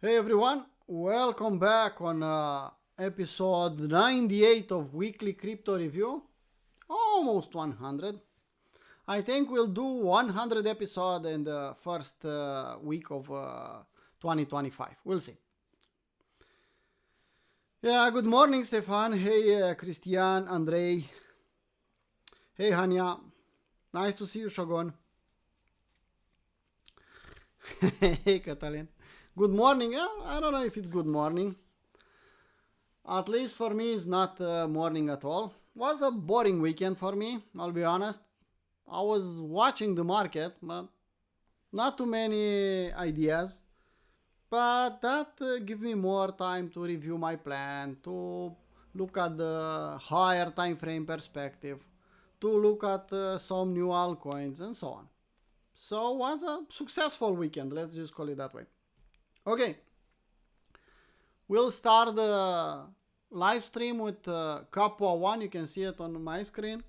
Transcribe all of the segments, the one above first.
Hey everyone, welcome back on episode 98 of Weekly Crypto Review. Almost 100. I think we'll do 100 episode in the first week of 2025. We'll see. Yeah, good morning Stefan. Hey Christian, Andrei. Hey Hania. Nice to see you, Shogun. Hey Catalin. Good morning. Yeah, I don't know if it's good morning. At least for me, it's not morning at all. Was a boring weekend for me, I'll be honest. I was watching the market, but not too many ideas. But that gives me more time to review my plan, to look at the higher time frame perspective, to look at some new altcoins and so on. So it was a successful weekend, let's just call it that way. Okay, we'll start the live stream with Capua 1. You can see it on my screen.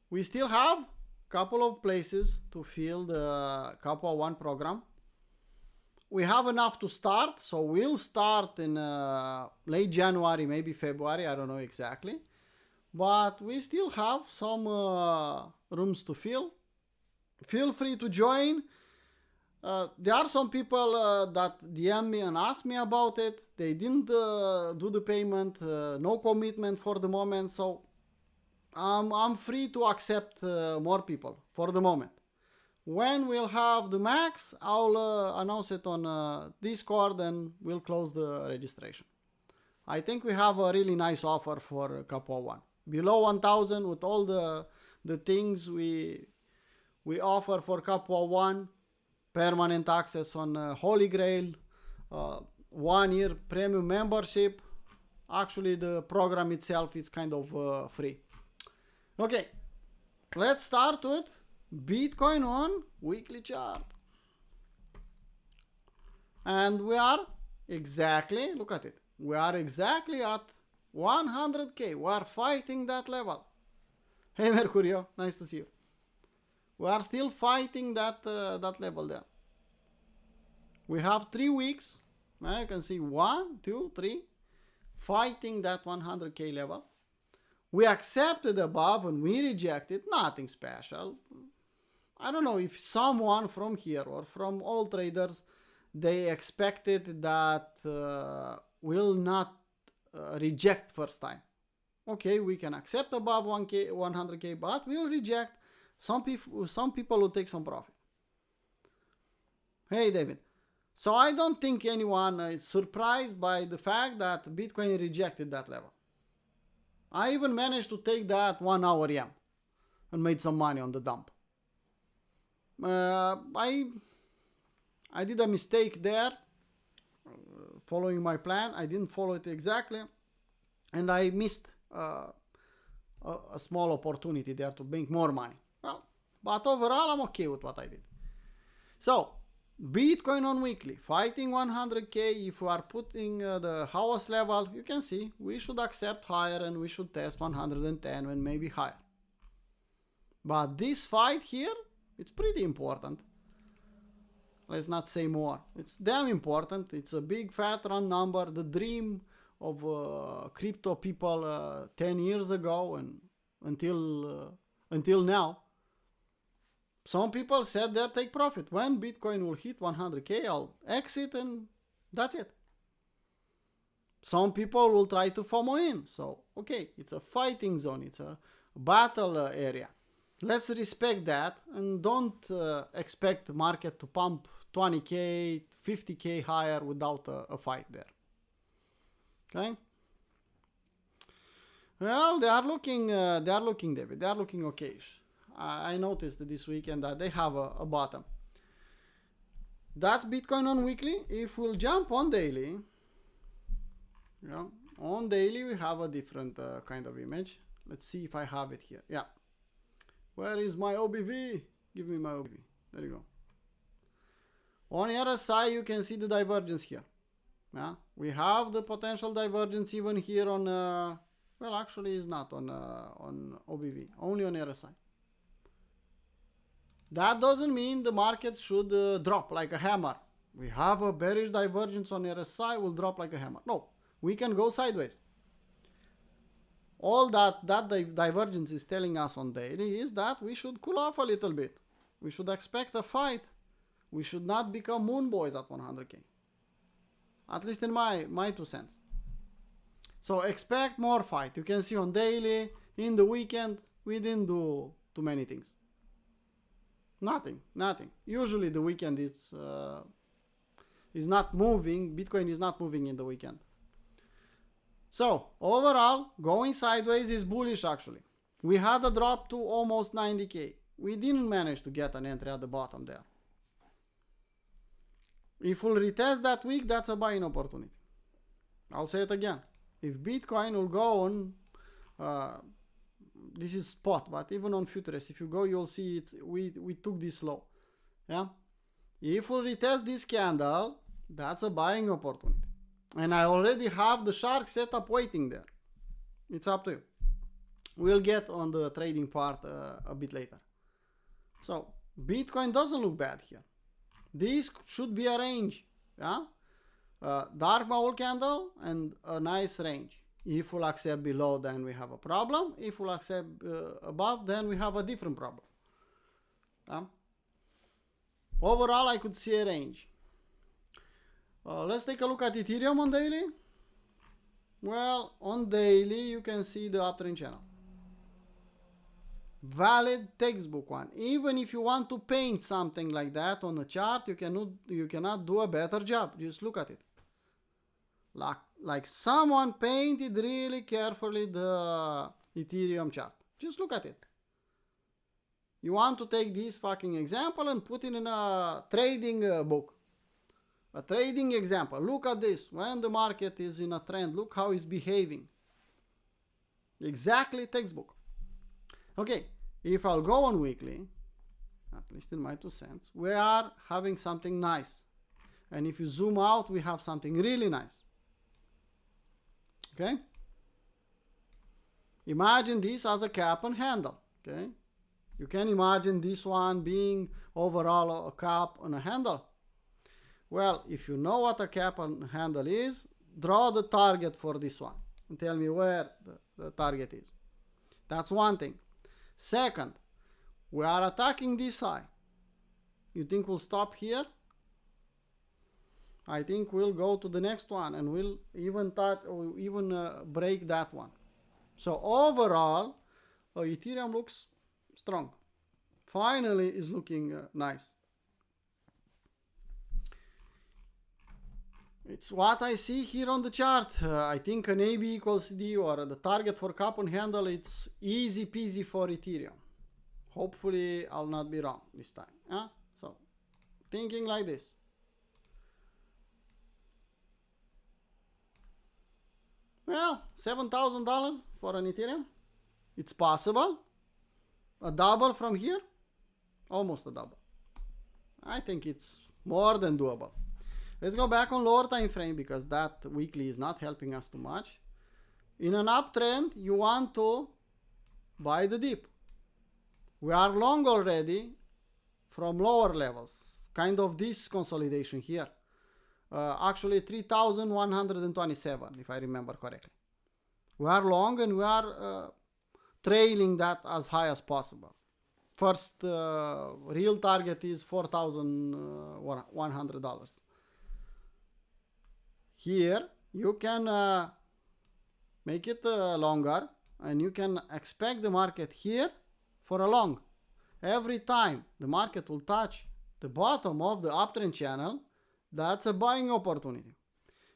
We still have a couple of places to fill the Capua 1 program. We have enough to start, so we'll start in late January, maybe February, I don't know exactly. But we still have some rooms to fill. Feel free to join. There are some people that DM me and ask me about it. They didn't do the payment, no commitment for the moment, so I'm free to accept more people for the moment. When we'll have the max, I'll announce it on Discord and we'll close the registration. I think we have a really nice offer for Capua 1. Below 1,000 with all the things we offer for Capua 1. Permanent access on Holy Grail, 1 year premium membership. Actually, the program itself is kind of free. Okay, let's start with Bitcoin on weekly chart. And we are exactly, look at it, we are exactly at 100K. We are fighting that level. Hey Mercurio, nice to see you. We are still fighting that level there. We have 3 weeks. You can see 1, 2, 3. Fighting that 100K level. We accepted above and we rejected. Nothing special. I don't know if someone from here or from all traders, they expected that will not reject first time. Okay, we can accept above 100K, but we'll reject. Some people will take some profit. Hey David. So I don't think anyone is surprised by the fact that Bitcoin rejected that level. I even managed to take that 1 hour EM and made some money on the dump. I did a mistake there following my plan. I didn't follow it exactly and I missed a small opportunity there to make more money. Well, but overall, I'm okay with what I did. So, Bitcoin on weekly, fighting 100K. If we are putting the highest level, you can see we should accept higher and we should test 110 and maybe higher. But this fight here, it's pretty important. Let's not say more. It's damn important. It's a big fat round number, the dream of crypto people 10 years ago and until now. Some people said they'll take profit. When Bitcoin will hit 100K, I'll exit and that's it. Some people will try to FOMO in. So, okay, it's a fighting zone. It's a battle area. Let's respect that and don't expect the market to pump 20K, 50K higher without a fight there. Okay? Well, they are looking, David. They are looking okay-ish. I noticed this weekend that they have a bottom. That's Bitcoin on weekly. If we'll jump on daily, on daily we have a different kind of image. Let's see if I have it here. Yeah. Where is my OBV? Give me my OBV. There you go. On RSI, you can see the divergence here. Yeah. We have the potential divergence even here on, well, actually it's not on OBV, only on RSI. That doesn't mean the market should drop like a hammer. We have a bearish divergence on RSI, will drop like a hammer. No, we can go sideways. All that divergence is telling us on daily is that we should cool off a little bit. We should expect a fight. We should not become moon boys at 100K. At least in my 2 cents. So expect more fight. You can see on daily, in the weekend, we didn't do too many things. Nothing. Usually the weekend is not moving. Bitcoin is not moving in the weekend. So overall, going sideways is bullish actually. We had a drop to almost 90K. We didn't manage to get an entry at the bottom there. If we'll retest that week, that's a buying opportunity. I'll say it again. If Bitcoin will go on, this is spot, but even on futures, if you go, you'll see it. We took this low. Yeah. If we'll retest this candle, that's a buying opportunity. And I already have the shark setup waiting there. It's up to you. We'll get on the trading part a bit later. So Bitcoin doesn't look bad here. This should be a range. Yeah. Dark bowl candle and a nice range. If we'll accept below, then we have a problem. If we'll accept above, then we have a different problem. Yeah. Overall, I could see a range. Let's take a look at Ethereum on daily. Well, on daily, you can see the uptrend channel. Valid textbook one. Even if you want to paint something like that on a chart, you cannot do a better job. Just look at it. Like someone painted really carefully the Ethereum chart. Just look at it. You want to take this fucking example and put it in a trading book. A trading example. Look at this. When the market is in a trend, look how it's behaving. Exactly textbook. Okay, if I'll go on weekly, at least in my 2 cents, we are having something nice. And if you zoom out, we have something really nice. Okay? Imagine this as a cap and handle. Okay? You can imagine this one being overall a cap and a handle. Well, if you know what a cap and handle is, draw the target for this one and tell me where the target is. That's one thing. Second, we are attacking this high. You think we'll stop here? I think we'll go to the next one and we'll even break that one. So overall, Ethereum looks strong. Finally is looking nice. It's what I see here on the chart. I think an AB equals D or the target for cap and handle, it's easy peasy for Ethereum. Hopefully I'll not be wrong this time. So thinking like this. Well, $7,000 for an Ethereum. It's possible. A double from here. Almost a double. I think it's more than doable. Let's go back on lower time frame because that weekly is not helping us too much. In an uptrend, you want to buy the dip. We are long already from lower levels. Kind of this consolidation here. Actually 3,127 if I remember correctly. We are long and we are trailing that as high as possible. First real target is $4,100. Here you can make it longer and you can expect the market here for a long. Every time the market will touch the bottom of the uptrend channel, that's a buying opportunity.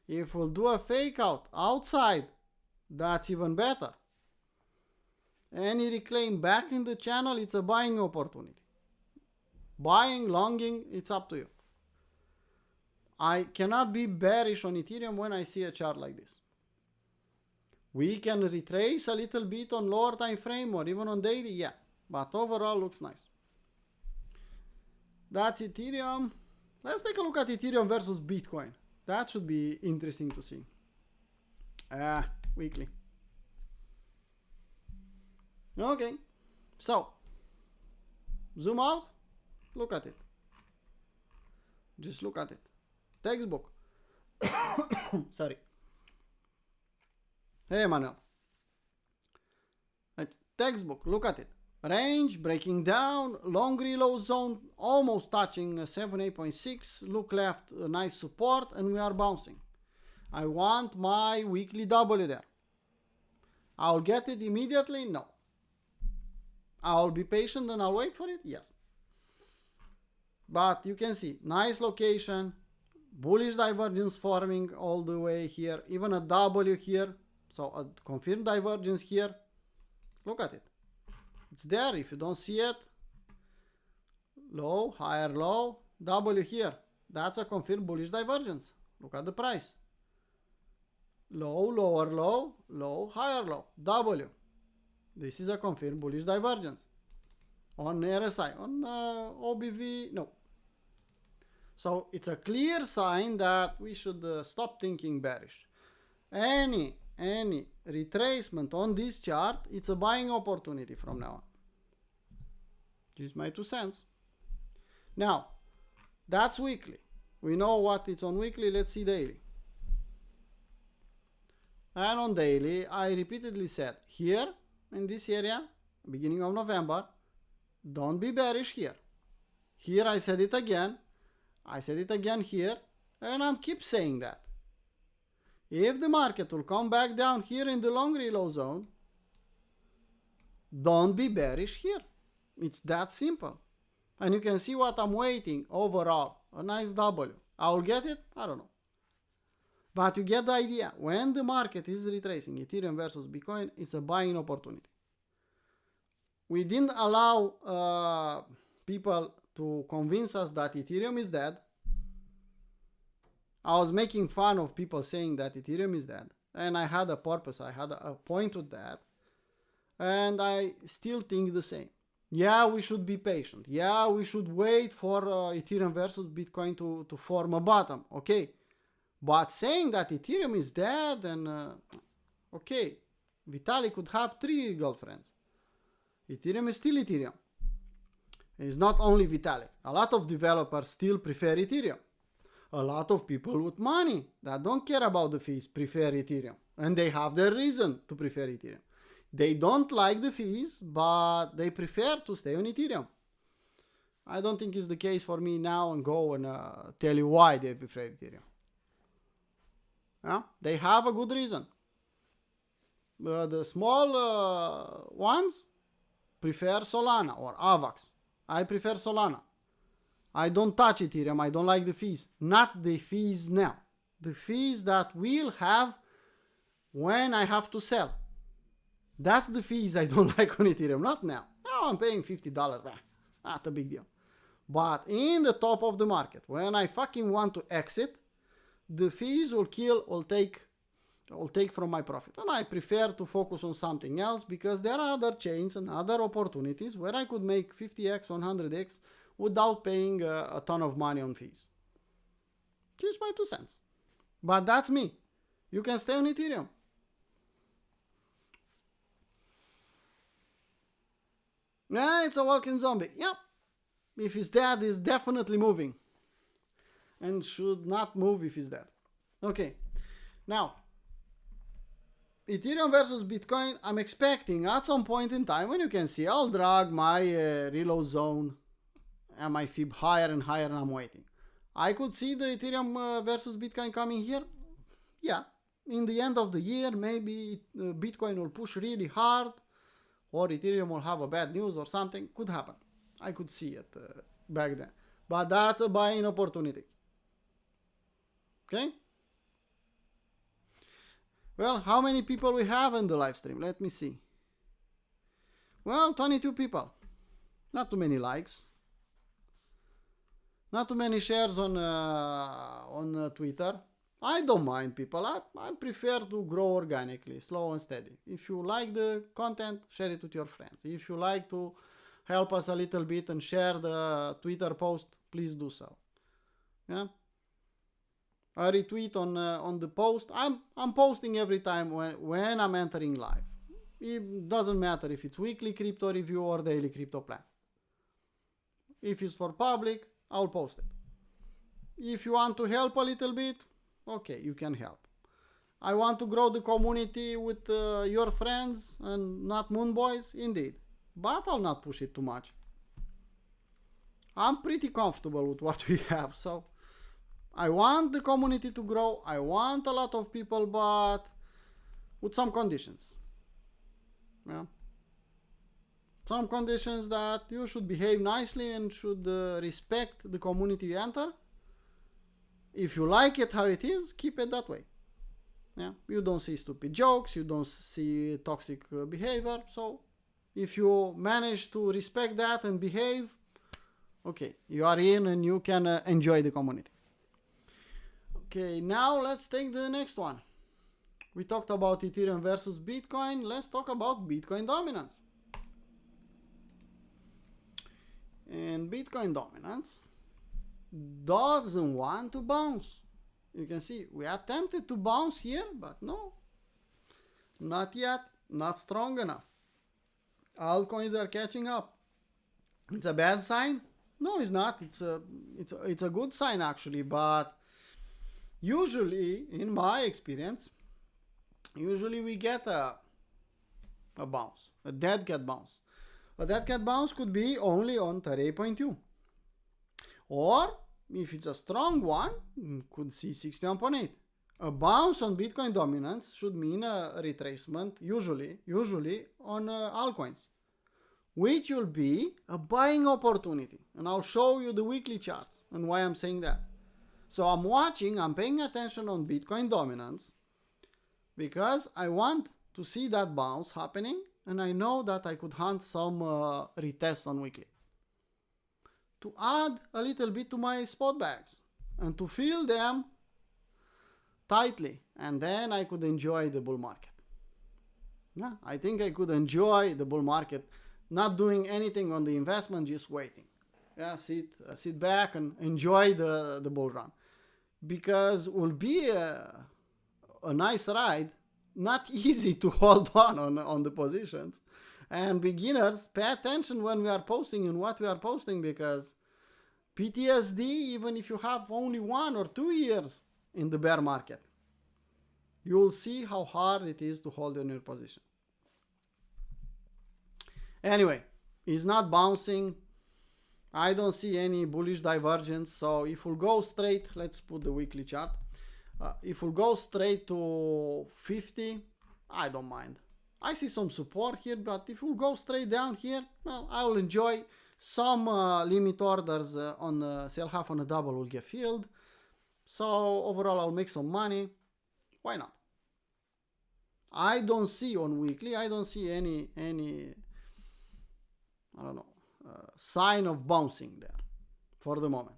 If we'll do a fake out outside, that's even better. Any reclaim back in the channel, it's a buying opportunity. Buying, longing, it's up to you. I cannot be bearish on Ethereum when I see a chart like this. We can retrace a little bit on lower time frame or even on daily, yeah. But overall looks nice. That's Ethereum. Let's take a look at Ethereum versus Bitcoin. That should be interesting to see. Weekly. Okay. So, zoom out. Look at it. Just look at it. Textbook. Sorry. Hey, Manuel. Textbook, look at it. Range, breaking down, long reload zone, almost touching 78.6. Look left, a nice support, and we are bouncing. I want my weekly W there. I'll get it immediately? No. I'll be patient and I'll wait for it? Yes. But you can see, nice location, bullish divergence forming all the way here, even a W here, so a confirmed divergence here. Look at it. It's there. If you don't see it, low, higher low, W here. That's a confirmed bullish divergence. Look at the price. Low, lower low, low, higher low, W. This is a confirmed bullish divergence. On RSI, on OBV, no. So it's a clear sign that we should stop thinking bearish. Any retracement on this chart, it's a buying opportunity from now on. Just my 2 cents. Now, that's weekly. We know what it's on weekly. Let's see daily. And on daily, I repeatedly said, here in this area, beginning of November, don't be bearish here. Here I said it again. I said it again here. And I keep saying that. If the market will come back down here in the long reload zone, don't be bearish here. It's that simple. And you can see what I'm waiting overall. A nice W. I'll get it? I don't know. But you get the idea. When the market is retracing Ethereum versus Bitcoin, it's a buying opportunity. We didn't allow people to convince us that Ethereum is dead. I was making fun of people saying that Ethereum is dead. And I had a purpose. I had a point with that. And I still think the same. Yeah, we should be patient. Yeah, we should wait for Ethereum versus Bitcoin to form a bottom. Okay. But saying that Ethereum is dead and okay, Vitalik could have 3 girlfriends. Ethereum is still Ethereum. It's not only Vitalik. A lot of developers still prefer Ethereum. A lot of people with money that don't care about the fees prefer Ethereum. And they have their reason to prefer Ethereum. They don't like the fees, but they prefer to stay on Ethereum. I don't think it's the case for me now and go and tell you why they prefer Ethereum. Yeah? They have a good reason. The small ones prefer Solana or AVAX. I prefer Solana. I don't touch Ethereum. I don't like the fees. Not the fees now. The fees that we'll have when I have to sell. That's the fees I don't like on Ethereum. Not now. Now I'm paying $50. Not a big deal. But in the top of the market, when I fucking want to exit, the fees will take from my profit. And I prefer to focus on something else because there are other chains and other opportunities where I could make 50x, 100x without paying a ton of money on fees. Just my 2 cents. But that's me. You can stay on Ethereum. Yeah, it's a walking zombie. Yep. If he's dead, he's definitely moving. And should not move if he's dead. Okay. Now, Ethereum versus Bitcoin, I'm expecting at some point in time, when you can see, I'll drag my reload zone and my fib higher and higher, and I'm waiting. I could see the Ethereum versus Bitcoin coming here. Yeah. In the end of the year, maybe Bitcoin will push really hard, or Ethereum will have a bad news or something. Could happen. I could see it back then. But that's a buying opportunity. Okay? Well, how many people we have in the live stream? Let me see. Well, 22 people. Not too many likes. Not too many shares on Twitter. I don't mind, people. I prefer to grow organically, slow and steady. If you like the content, share it with your friends. If you like to help us a little bit and share the Twitter post, please do so. Yeah. A retweet on the post. I'm posting every time when I'm entering live. It doesn't matter if it's weekly crypto review or daily crypto plan. If it's for public, I'll post it. If you want to help a little bit, okay, you can help. I want to grow the community with your friends and not moon boys, indeed. But I'll not push it too much. I'm pretty comfortable with what we have, so I want the community to grow. I want a lot of people, but with some conditions. Yeah. Some conditions that you should behave nicely and should respect the community you enter. If you like it how it is, keep it that way. Yeah. You don't see stupid jokes, you don't see toxic behavior. So if you manage to respect that and behave, okay, you are in and you can enjoy the community. Okay, now let's take the next one. We talked about Ethereum versus Bitcoin. Let's talk about Bitcoin dominance. And Bitcoin dominance doesn't want to bounce. You can see we attempted to bounce here, but no, not yet, not strong enough. Altcoins are catching up. It's a bad sign? No, it's not. It's a good sign actually, but usually, in my experience, usually we get a bounce, a dead cat bounce. A dead cat bounce could be only on 38.2. Or, if it's a strong one, could see 61.8. A bounce on Bitcoin dominance should mean a retracement, usually on altcoins, which will be a buying opportunity. And I'll show you the weekly charts and why I'm saying that. So I'm paying attention on Bitcoin dominance because I want to see that bounce happening, and I know that I could hunt some retest on weekly to add a little bit to my spot bags and to fill them tightly, and then I could enjoy the bull market. Yeah, I think I could enjoy the bull market, not doing anything on the investment, just waiting. Yeah, sit back and enjoy the bull run, because it will be a nice ride. Not easy to hold on the positions, and beginners, pay attention when we are posting and what we are posting, because PTSD, even if you have only 1 or 2 years in the bear market, you will see how hard it is to hold on your position. Anyway, it's not bouncing. I don't see any bullish divergence. So if we'll go straight, let's put the weekly chart. If we'll go straight to 50, I don't mind. I see some support here, but if we'll go straight down here, well, I will enjoy some limit orders on sell half on a double will get filled. So overall, I'll make some money. Why not? I don't see on weekly, I don't see any I don't know, sign of bouncing there for the moment.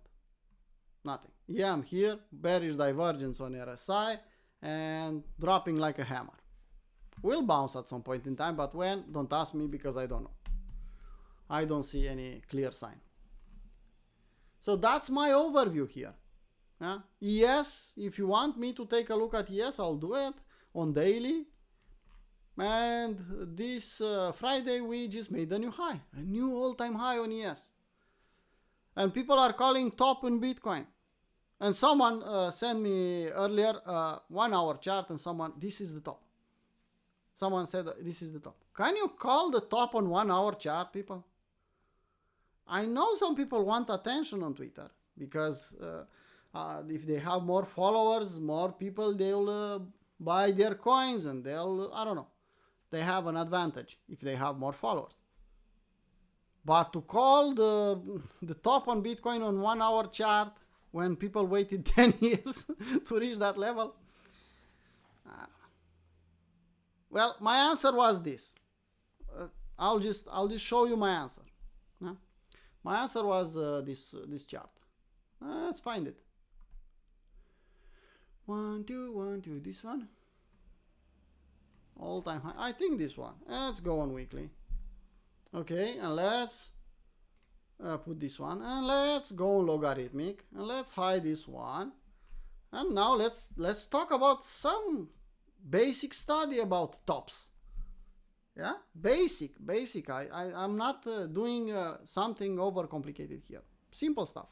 Nothing. Yeah, I'm here, bearish divergence on RSI and dropping like a hammer. Will bounce at some point in time, but when, don't ask me, because I don't know. I don't see any clear sign. So that's my overview here. Yeah? Yes, if you want me to take a look at ES, I'll do it on daily. And this Friday we just made a new high, a new all-time high on ES. And people are calling top in Bitcoin. And someone sent me earlier 1 hour chart, and this is the top. Someone said this is the top. Can you call the top on 1 hour chart, people? I know some people want attention on Twitter, because if they have more followers, more people, they'll buy their coins, and they'll, I don't know, they have an advantage if they have more followers. But to call the top on Bitcoin on 1 hour chart when people waited 10 years to reach that level, well, my answer was this. I'll just show you my answer. Yeah? My answer was this chart. Let's find it. 1, 2, 1, 2. This one. All time high. I think this one. Let's go on weekly. Okay, and let's put this one, and let's go on logarithmic, and let's hide this one. And now let's talk about some basic study about tops. Yeah, basic. I'm not doing something overcomplicated here. Simple stuff.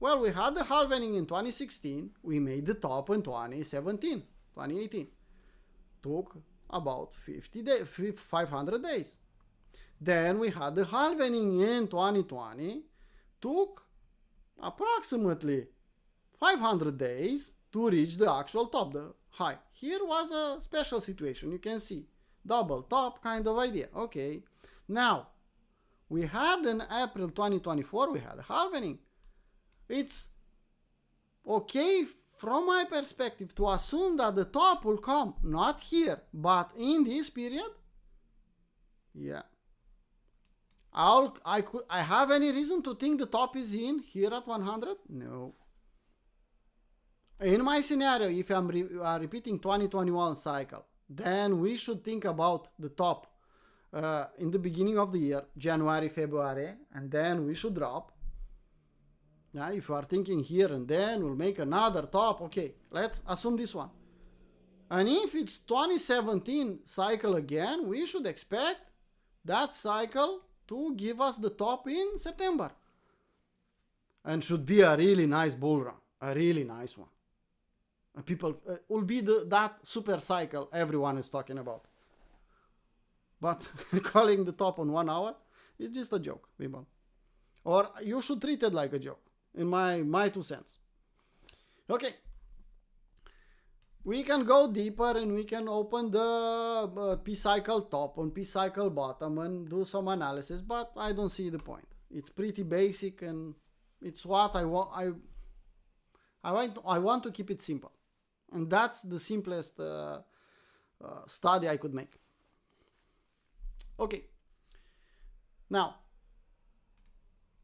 Well, we had the halvening in 2016. We made the top in 2018. Took about 500 days. Then we had the halvening in 2020. Took approximately 500 days to reach the actual top, the high. Here was a special situation. You can see double top kind of idea. Okay. Now, we had in April 2024, we had a halvening. It's okay from my perspective to assume that the top will come not here, but in this period. Yeah. I have any reason to think the top is in here at 100? No. In my scenario, if I'm repeating 2021 cycle, then we should think about the top in the beginning of the year, January, February, and then we should drop. Now, if you are thinking here and then we'll make another top, okay, let's assume this one. And if it's 2017 cycle again, we should expect that cycle to give us the top in September. And should be a really nice bull run, a really nice one. People will be that super cycle everyone is talking about. But calling the top on 1 hour is just a joke, people. Or you should treat it like a joke, in my 2 cents. Okay. We can go deeper and we can open the P-cycle top and P-cycle bottom and do some analysis, but I don't see the point. It's pretty basic and it's what I want. I want to keep it simple. And that's the simplest study I could make. Okay. Now,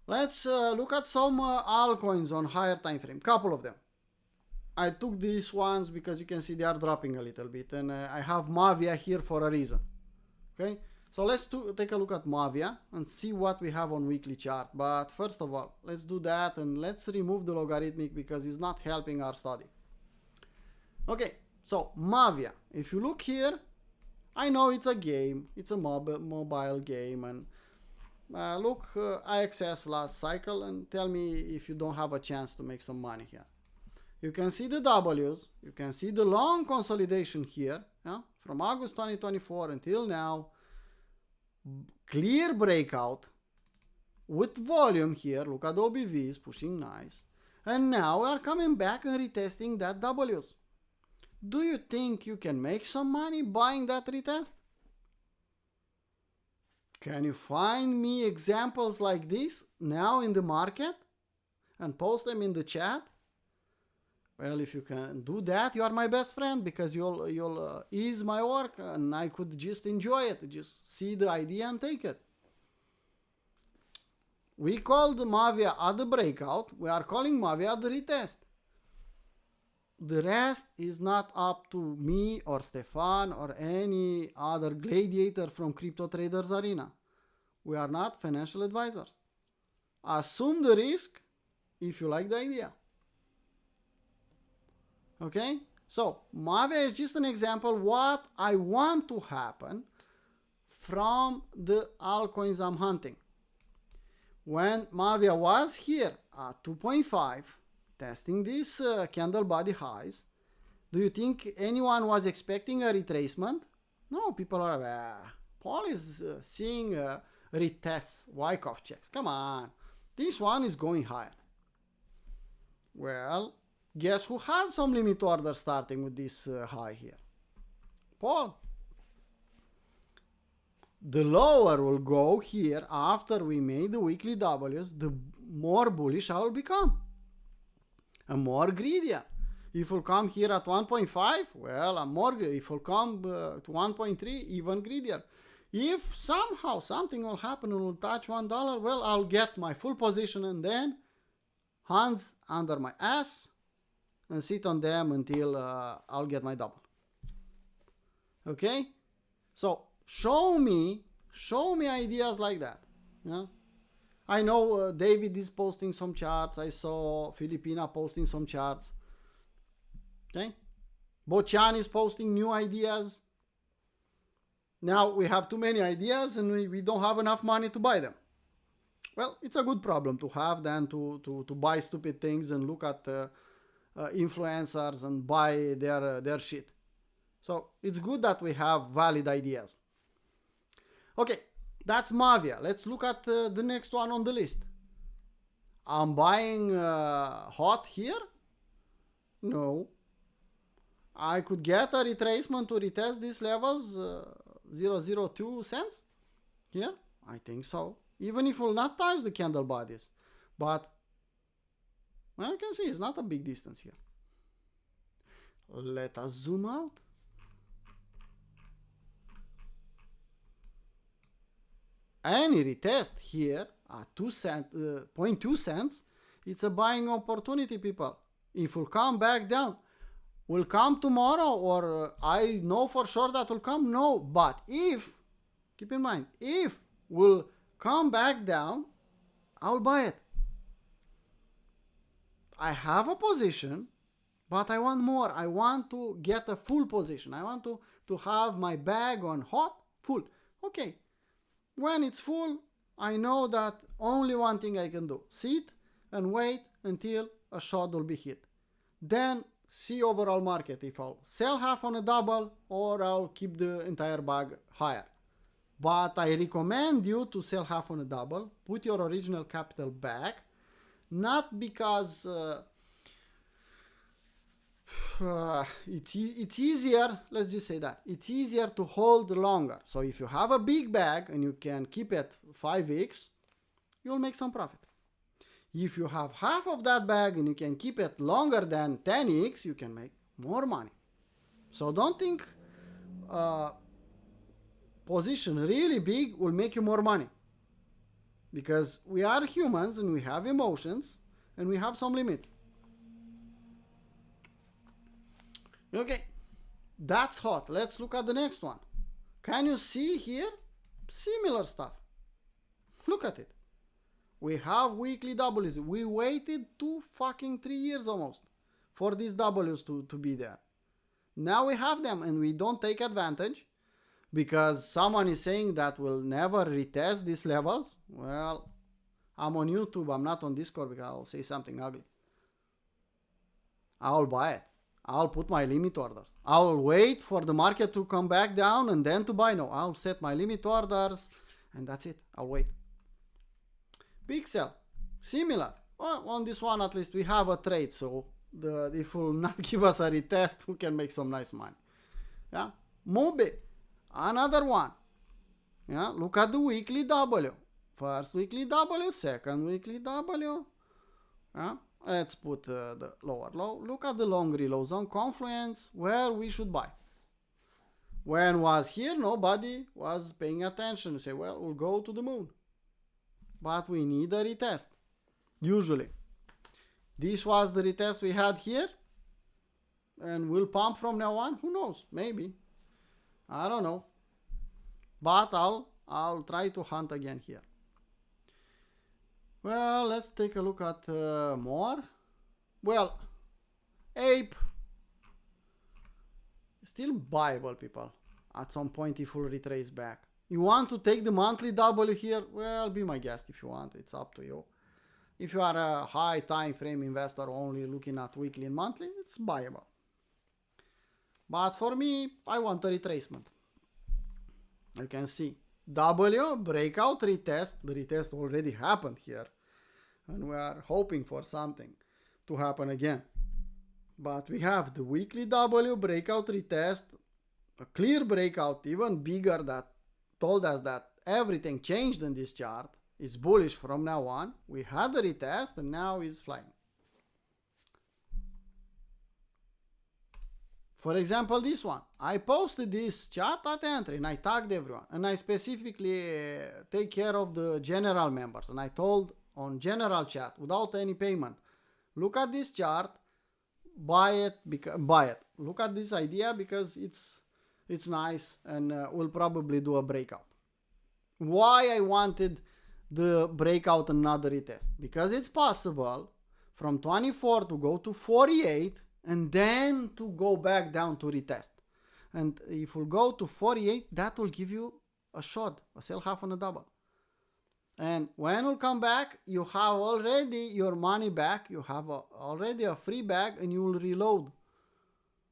let's look at some altcoins on higher time frame. Couple of them. I took these ones because you can see they are dropping a little bit, and I have Mavia here for a reason. Okay, so let's take a look at Mavia and see what we have on weekly chart. But first of all, let's do that and let's remove the logarithmic because it's not helping our study. Okay, so Mavia, if you look here, I know it's a game, it's a mobile game, and look IXS last cycle and tell me if you don't have a chance to make some money here. You can see the W's, you can see the long consolidation here, from August 2024 until now, clear breakout with volume here, look at OBVs pushing nice, and now we are coming back and retesting that W's. Do you think you can make some money buying that retest? Can you find me examples like this now in the market and post them in the chat? Well, if you can do that, you are my best friend because you'll ease my work and I could just enjoy it, just see the idea and take it. We called Mavia at the breakout. We are calling Mavia at the retest. The rest is not up to me or Stefan or any other gladiator from Crypto Traders Arena. We are not financial advisors. Assume the risk if you like the idea. Okay? So, Mavia is just an example what I want to happen from the altcoins I'm hunting. When Mavia was here at 2.5, testing these candle body highs, do you think anyone was expecting a retracement? No, people are, Paul is seeing retests, Wyckoff checks. Come on, this one is going higher. Well, guess who has some limit order starting with this high here? Paul. The lower will go here after we made the weekly W's, the more bullish I will become. And more greedier. If we'll come here at 1.5, well, I'm more greedy. If we'll come to 1.3, even greedier. If somehow something will happen and will touch $1, well, I'll get my full position and then hands under my ass and sit on them until I'll get my double. Okay? So, show me ideas like that. Yeah? I know David is posting some charts. I saw Filipina posting some charts. Okay? Bochan is posting new ideas. Now we have too many ideas and we don't have enough money to buy them. Well, it's a good problem to have than to buy stupid things and look at influencers and buy their shit. So it's good that we have valid ideas. Okay, that's Mavia. Let's look at the next one on the list. I'm buying hot here? No. I could get a retracement to retest these levels 0.02 cents here? I think so. Even if we'll not touch the candle bodies. But well, you can see it's not a big distance here. Let us zoom out. Any retest here at 0.2 cents, it's a buying opportunity, people. If we'll come back down, will come tomorrow, or I know for sure that will come? No, but if, keep in mind, if we'll come back down, I'll buy it. I have a position, but I want more. I want to get a full position. I want to have my bag on hot, full. Okay. When it's full, I know that only one thing I can do. Sit and wait until a shot will be hit. Then see overall market if I'll sell half on a double or I'll keep the entire bag higher. But I recommend you to sell half on a double, put your original capital back, not because it's easier, let's just say that, it's easier to hold longer. So if you have a big bag and you can keep it 5x, you'll make some profit. If you have half of that bag and you can keep it longer than 10x, you can make more money. So don't think position really big will make you more money. Because we are humans and we have emotions and we have some limits. Okay, that's hot. Let's look at the next one. Can you see here? Similar stuff. Look at it. We have weekly W's. We waited 3 years almost for these W's to be there. Now we have them and we don't take advantage because someone is saying that we'll never retest these levels. Well, I'm on YouTube. I'm not on Discord because I'll say something ugly. I'll buy it. I'll put my limit orders. I'll wait for the market to come back down and then to buy. No, I'll set my limit orders and that's it. I'll wait. Pixel, similar. Well, on this one at least we have a trade, so if will not give us a retest, we can make some nice money. Yeah, Mobi, another one. Yeah, look at the weekly W. First weekly W, second weekly W. Yeah, let's put the lower low. Look at the long reload zone confluence where we should buy. When was here, nobody was paying attention. You say, well, we'll go to the moon. But we need a retest, usually. This was the retest we had here, and we'll pump from now on. Who knows? Maybe. I don't know. But I'll try to hunt again here. Well, let's take a look at more. Well, Ape, still buyable, people. At some point, if we'll retrace back. You want to take the monthly W here? Well, be my guest if you want. It's up to you. If you are a high time frame investor only looking at weekly and monthly, it's buyable. But for me, I want a retracement. You can see W, breakout, retest. The retest already happened here. And we are hoping for something to happen again. But we have the weekly W, breakout, retest, a clear breakout, even bigger, that told us that everything changed in this chart. It's bullish from now on. We had a retest and now it's flying. For example, this one. I posted this chart at entry and I tagged everyone. And I specifically take care of the general members. And I told on general chat without any payment, look at this chart, buy it. Look at this idea because it's nice and we'll probably do a breakout. Why I wanted the breakout and not the retest? Because it's possible from 24 to go to 48 and then to go back down to retest. And if we go to 48, that will give you a shot, a sell half on a double. And when you come back, you have already your money back. You have already a free bag and you will reload.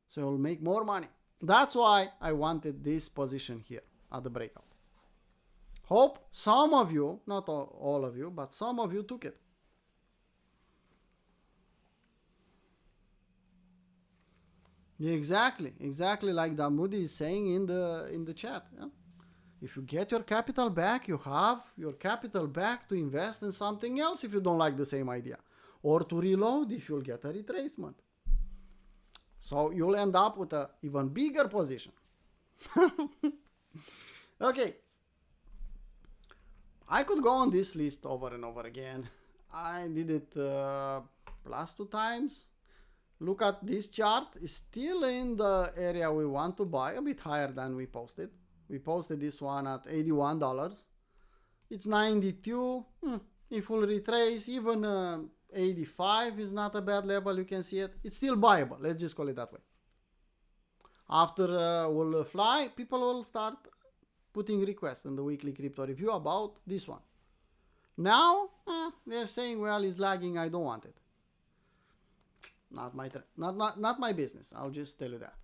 So you'll make more money. That's why I wanted this position here at the breakout. Hope some of you, not all of you, but some of you took it. Exactly like Damudi is saying in the chat. Yeah? If you get your capital back, you have your capital back to invest in something else if you don't like the same idea, or to reload if you'll get a retracement. So you'll end up with an even bigger position. Okay. I could go on this list over and over again. I did it plus 2 times. Look at this chart. It's still in the area we want to buy, a bit higher than we posted. We posted this one at $81. It's 92. If we'll retrace, even 85 is not a bad level. You can see it. It's still buyable. Let's just call it that way. After we'll fly, people will start putting requests in the weekly crypto review about this one. Now they're saying, well, it's lagging. I don't want it. Not my business. I'll just tell you that.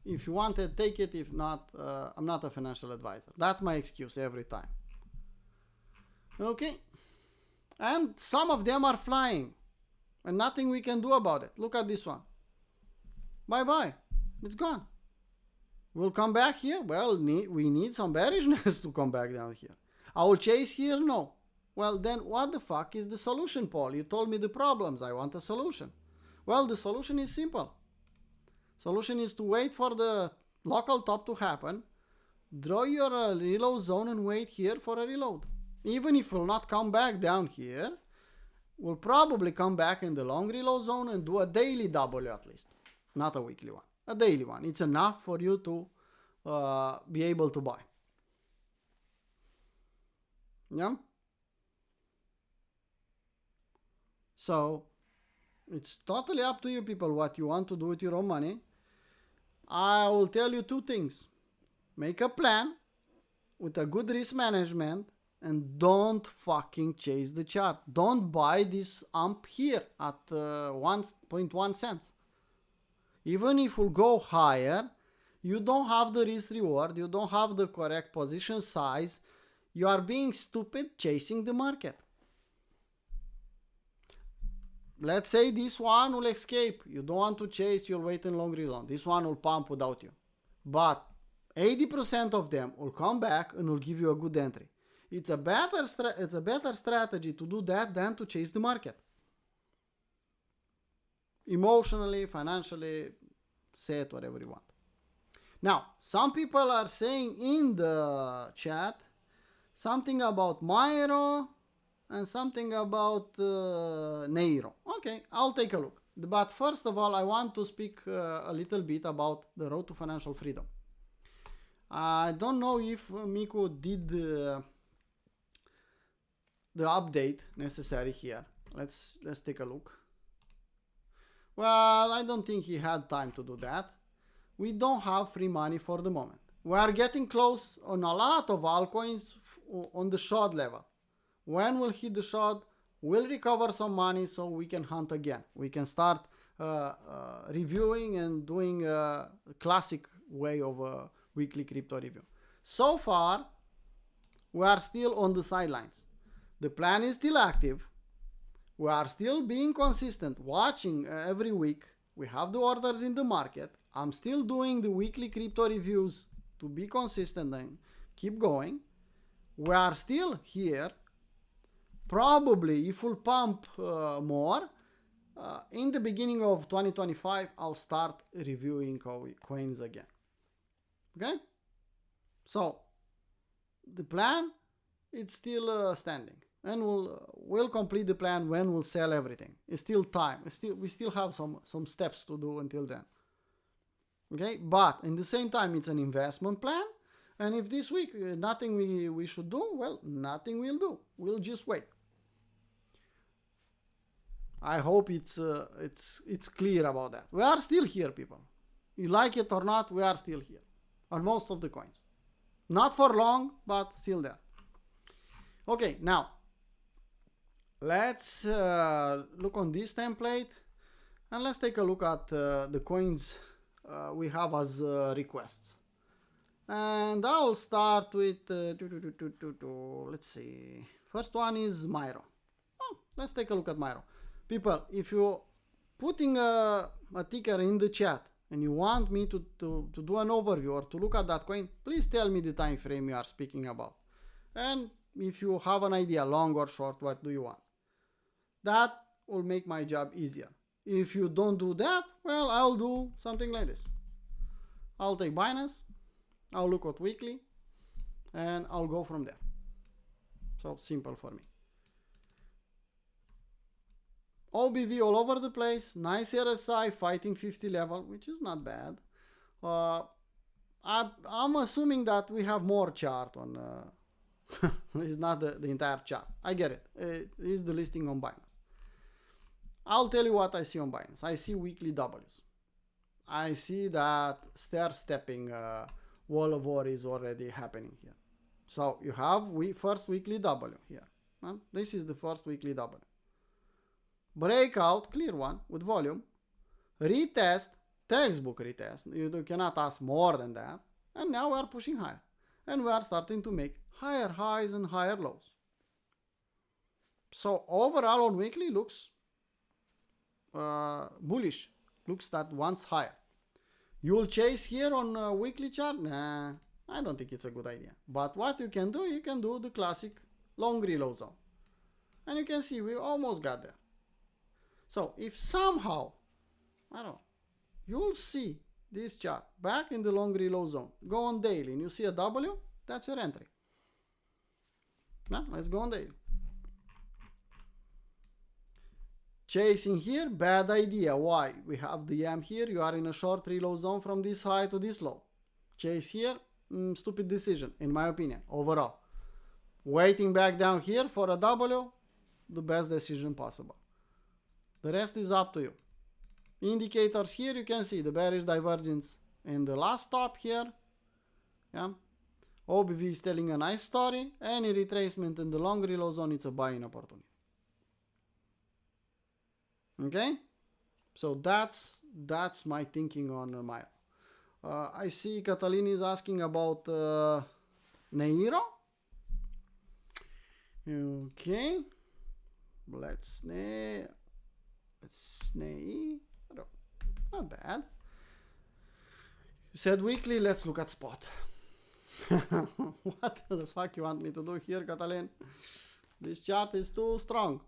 If you want it, take it. If not, I'm not a financial advisor. That's my excuse every time. Okay. And some of them are flying. And nothing we can do about it. Look at this one. Bye-bye. It's gone. We'll come back here. Well, we need some bearishness to come back down here. I will chase here? No. Well, then what the fuck is the solution, Paul? You told me the problems. I want a solution. Well, the solution is simple. Solution is to wait for the local top to happen, draw your reload zone and wait here for a reload. Even if we'll not come back down here, we'll probably come back in the long reload zone and do a daily W at least. Not a weekly one, a daily one. It's enough for you to be able to buy. Yeah? So, it's totally up to you people what you want to do with your own money. I will tell you 2 things. Make a plan with a good risk management and don't fucking chase the chart. Don't buy this ump here at 1.1 cents. Even if we'll go higher, you don't have the risk reward, you don't have the correct position size. You are being stupid chasing the market. Let's say this one will escape. You don't want to chase, you'll wait in long reason. This one will pump without you. But 80% of them will come back and will give you a good entry. It's a better strategy to do that than to chase the market. Emotionally, financially, say it whatever you want. Now, some people are saying in the chat something about Myro and something about Neiro. Okay, I'll take a look. But first of all, I want to speak a little bit about the road to financial freedom. I don't know if Miku did the update necessary here. Let's take a look. Well, I don't think he had time to do that. We don't have free money for the moment. We are getting close on a lot of altcoins on the short level. When we'll hit the short, we'll recover some money so we can hunt again. We can start reviewing and doing a classic way of a weekly crypto review. So far, we are still on the sidelines. The plan is still active. We are still being consistent, watching every week. We have the orders in the market. I'm still doing the weekly crypto reviews to be consistent and keep going. We are still here. Probably, if we'll pump more, in the beginning of 2025, I'll start reviewing coins again. Okay? So, the plan, it's still standing. And we'll complete the plan when we'll sell everything. It's still time. We still have some steps to do until then. Okay? But, in the same time, it's an investment plan. And if this week nothing we should do, well, nothing we'll do. We'll just wait. I hope it's clear about that. We are still here, people. You like it or not, we are still here. On most of the coins. Not for long, but still there. Okay, now, Let's look on this template and let's take a look at the coins we have as requests. And I'll start with, let's see, first one is Myro. Oh, let's take a look at Myro. People, if you're putting a ticker in the chat and you want me to do an overview or to look at that coin, please tell me the time frame you are speaking about. And if you have an idea, long or short, what do you want? That will make my job easier. If you don't do that, well, I'll do something like this. I'll take Binance, I'll look at weekly, and I'll go from there. So simple for me. OBV all over the place, nice RSI, fighting 50 level, which is not bad. I'm assuming that we have more chart on, it's not the entire chart. I get it. It is the listing on Binance. I'll tell you what I see on Binance. I see weekly W's. I see that stair-stepping wall of war is already happening here. So you have first weekly W here. This is the first weekly W. Breakout, clear one with volume. Retest, textbook retest. You cannot ask more than that. And now we are pushing higher. And we are starting to make higher highs and higher lows. So overall on weekly looks bullish. Looks that once higher. You will chase here on a weekly chart? Nah, I don't think it's a good idea. But what you can do the classic long reload zone. And you can see we almost got there. So if somehow, I don't know, you'll see this chart back in the long reload zone, go on daily and you see a W, that's your entry. Now let's go on daily. Chasing here, bad idea. Why? We have the M here, you are in a short reload zone from this high to this low. Chase here, stupid decision in my opinion, overall. Waiting back down here for a W, the best decision possible. The rest is up to you. Indicators here, you can see the bearish divergence in the last stop here. Yeah. OBV is telling a nice story. Any retracement in the long reload zone, it's a buying opportunity. Okay? So that's my thinking on Maya. I see Catalin is asking about Neiro. Okay. Let's not bad. You said weekly, let's look at spot. What the fuck you want me to do here, Catalin? This chart is too strong.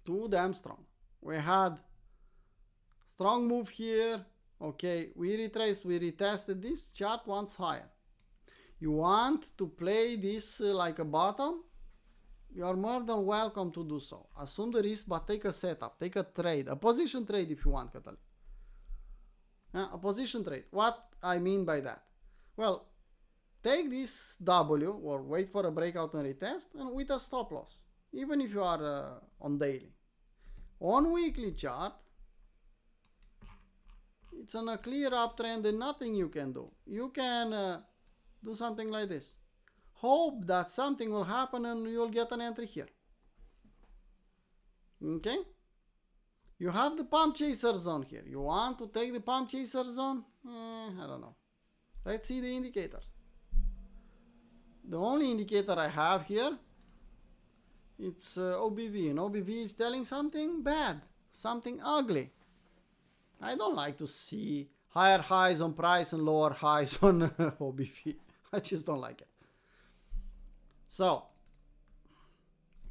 Too damn strong. We had strong move here. Okay, we retraced, we retested this chart once higher. You want to play this like a bottom? You are more than welcome to do so. Assume the risk, but take a setup, take a trade, a position trade if you want, Catalin. A position trade. What I mean by that? Well, take this W or wait for a breakout and retest and with a stop loss, even if you are on daily. On weekly chart, it's on a clear uptrend and nothing you can do. You can do something like this. Hope that something will happen and you'll get an entry here. Okay? You have the pump chaser zone here. You want to take the pump chaser zone? I don't know. Let's see the indicators. The only indicator I have here, it's OBV. And OBV is telling something bad, something ugly. I don't like to see higher highs on price and lower highs on OBV. I just don't like it. So,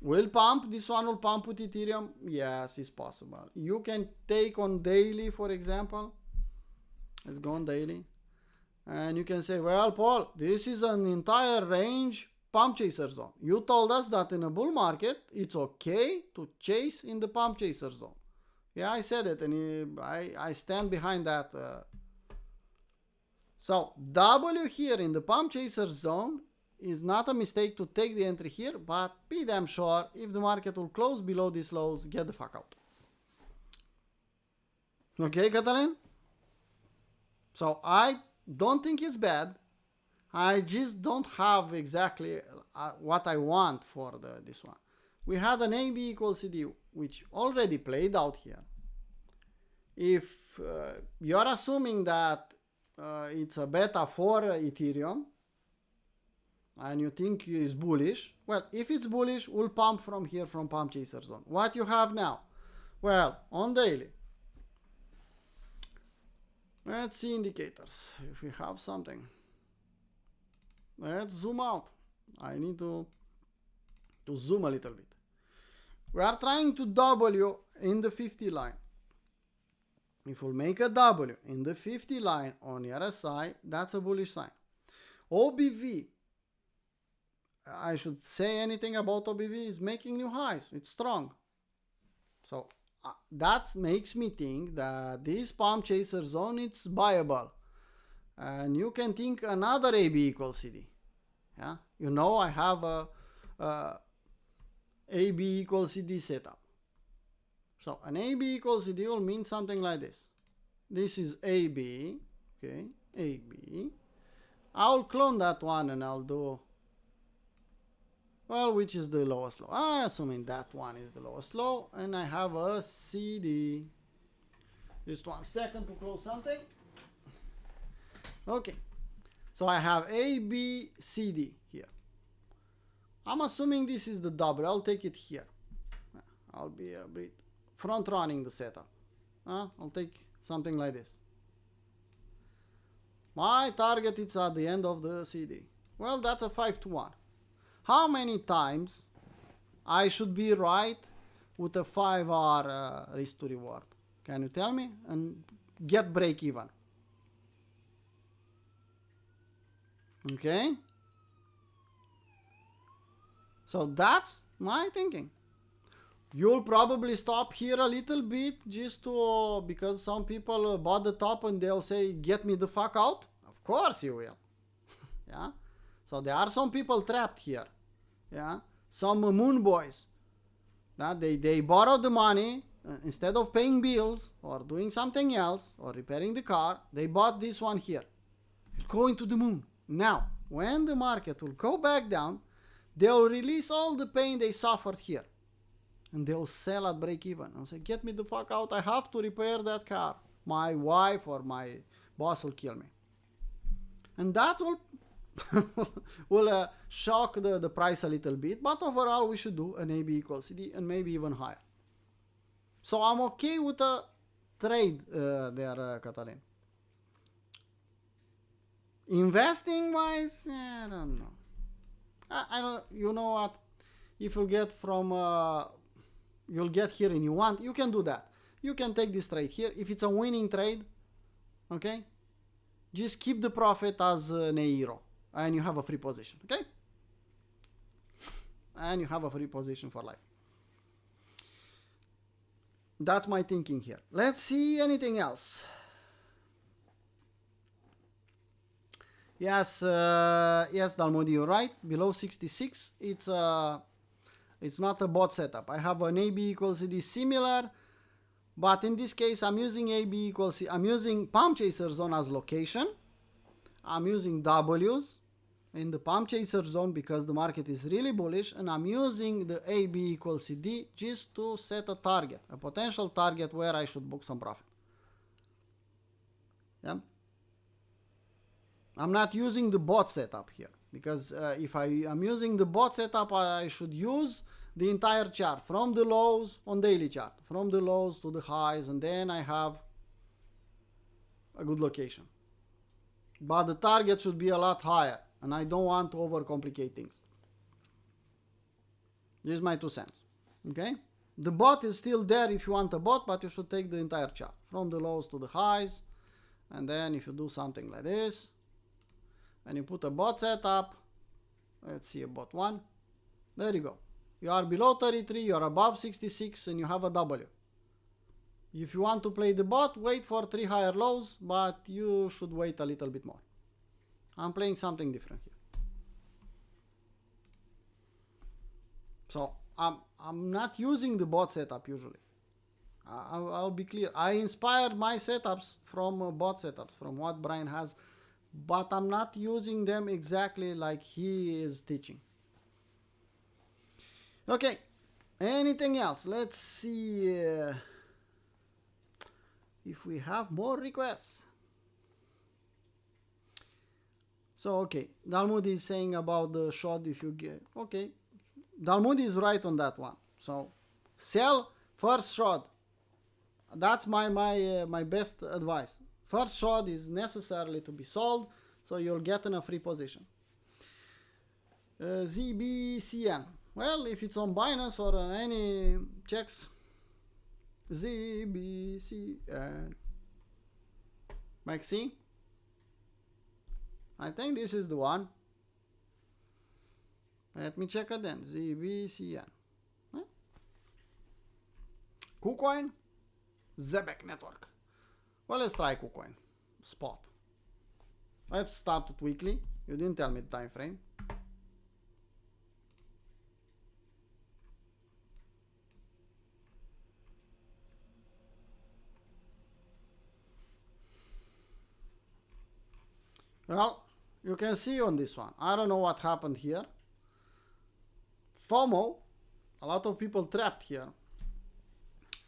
will pump, this one will pump with Ethereum? Yes, it's possible. You can take on daily, for example. Let's go on daily. And you can say, well, Paul, this is an entire range pump chaser zone. You told us that in a bull market, it's okay to chase in the pump chaser zone. Yeah, I said it, and I stand behind that. So, W here in the pump chaser zone is not a mistake to take the entry here, but be damn sure if the market will close below these lows, get the fuck out. Okay, Catalin? So I don't think it's bad. I just don't have exactly what I want for this one. we had an AB equals CD, which already played out here. If you're assuming that it's a beta for Ethereum, and you think it's bullish, well, if it's bullish, we'll pump from here, from pump chaser zone. What you have now? Well, on daily, let's see indicators, if we have something. Let's zoom out. I need to zoom a little bit. We are trying to W in the 50 line. If we make a W in the 50 line on the RSI, that's a bullish sign. OBV, I should say anything about OBV, is making new highs. It's strong. So that makes me think that this pump chaser zone, it's buyable. And you can think another AB equals CD. Yeah, you know, I have a AB equals CD setup. So an AB equals CD will mean something like this. This is AB, okay, AB. I'll clone that one and I'll do, well, which is the lowest low? Assuming that one is the lowest low, and I have a CD. Just 1 second to close something. Okay, so I have A, B, C, D here. I'm assuming this is the double. I'll take it here. I'll be a bit front running the setup. I'll take something like this. My target is at the end of the CD. Well, that's a 5 to 1. How many times I should be right with a 5R risk to reward? Can you tell me? And get break even. Okay, so that's my thinking. You'll probably stop here a little bit just to, because some people bought the top and they'll say, get me the fuck out. Of course you will. Yeah, so there are some people trapped here. Yeah, some moon boys. They borrow the money instead of paying bills or doing something else or repairing the car. They bought this one here. Go into the moon. Now, when the market will go back down, they'll release all the pain they suffered here. And they'll sell at break even and say, get me the fuck out, I have to repair that car. My wife or my boss will kill me. And that will shock the price a little bit, but overall we should do an AB equals CD and maybe even higher. So I'm okay with a trade there, Catalin. Investing wise, I don't know. I don't. You know what? If you get from, you'll get here and you want, you can do that. You can take this trade here. If it's a winning trade, okay, just keep the profit as an euro, and you have a free position. Okay, and you have a free position for life. That's my thinking here. Let's see anything else. Yes, yes, Dalmodi, you're right. Below 66, it's not a bot setup. I have an AB equals CD similar, but in this case, I'm using AB equals CD. I'm using pump chaser zone as location. I'm using W's in the pump chaser zone because the market is really bullish, and I'm using the AB equals CD just to set a target, a potential target where I should book some profit. Yeah. I'm not using the bot setup here because if I am using the bot setup, I should use the entire chart from the lows on daily chart, from the lows to the highs, and then I have a good location. But the target should be a lot higher, and I don't want to overcomplicate things. This is my 2 cents. Okay? The bot is still there if you want a bot, but you should take the entire chart from the lows to the highs, and then if you do something like this, and you put a bot setup, let's see a bot 1, there you go. You are below 33, you are above 66, and you have a W. If you want to play the bot, wait for 3 higher lows, but you should wait a little bit more. I'm playing something different here. So I'm not using the bot setup usually. I'll be clear. I inspired my setups from bot setups, from what Brian has, but I'm not using them exactly like he is teaching. Okay, Anything else? Let's see if we have more requests. So, okay, Dalmudi is saying about the shot if you get... Okay, Dalmudi is right on that one. So, sell first shot. That's my best advice. First shot is necessarily to be sold, so you'll get in a free position. ZBCN. Well, if it's on Binance or any checks, ZBCN. Maxine? I think this is the one. Let me check again. ZBCN. Huh? KuCoin? Zebek network. Well, let's try KuCoin. Spot. Let's start it weekly. You didn't tell me the time frame. Well, you can see on this one. I don't know what happened here. FOMO. A lot of people trapped here.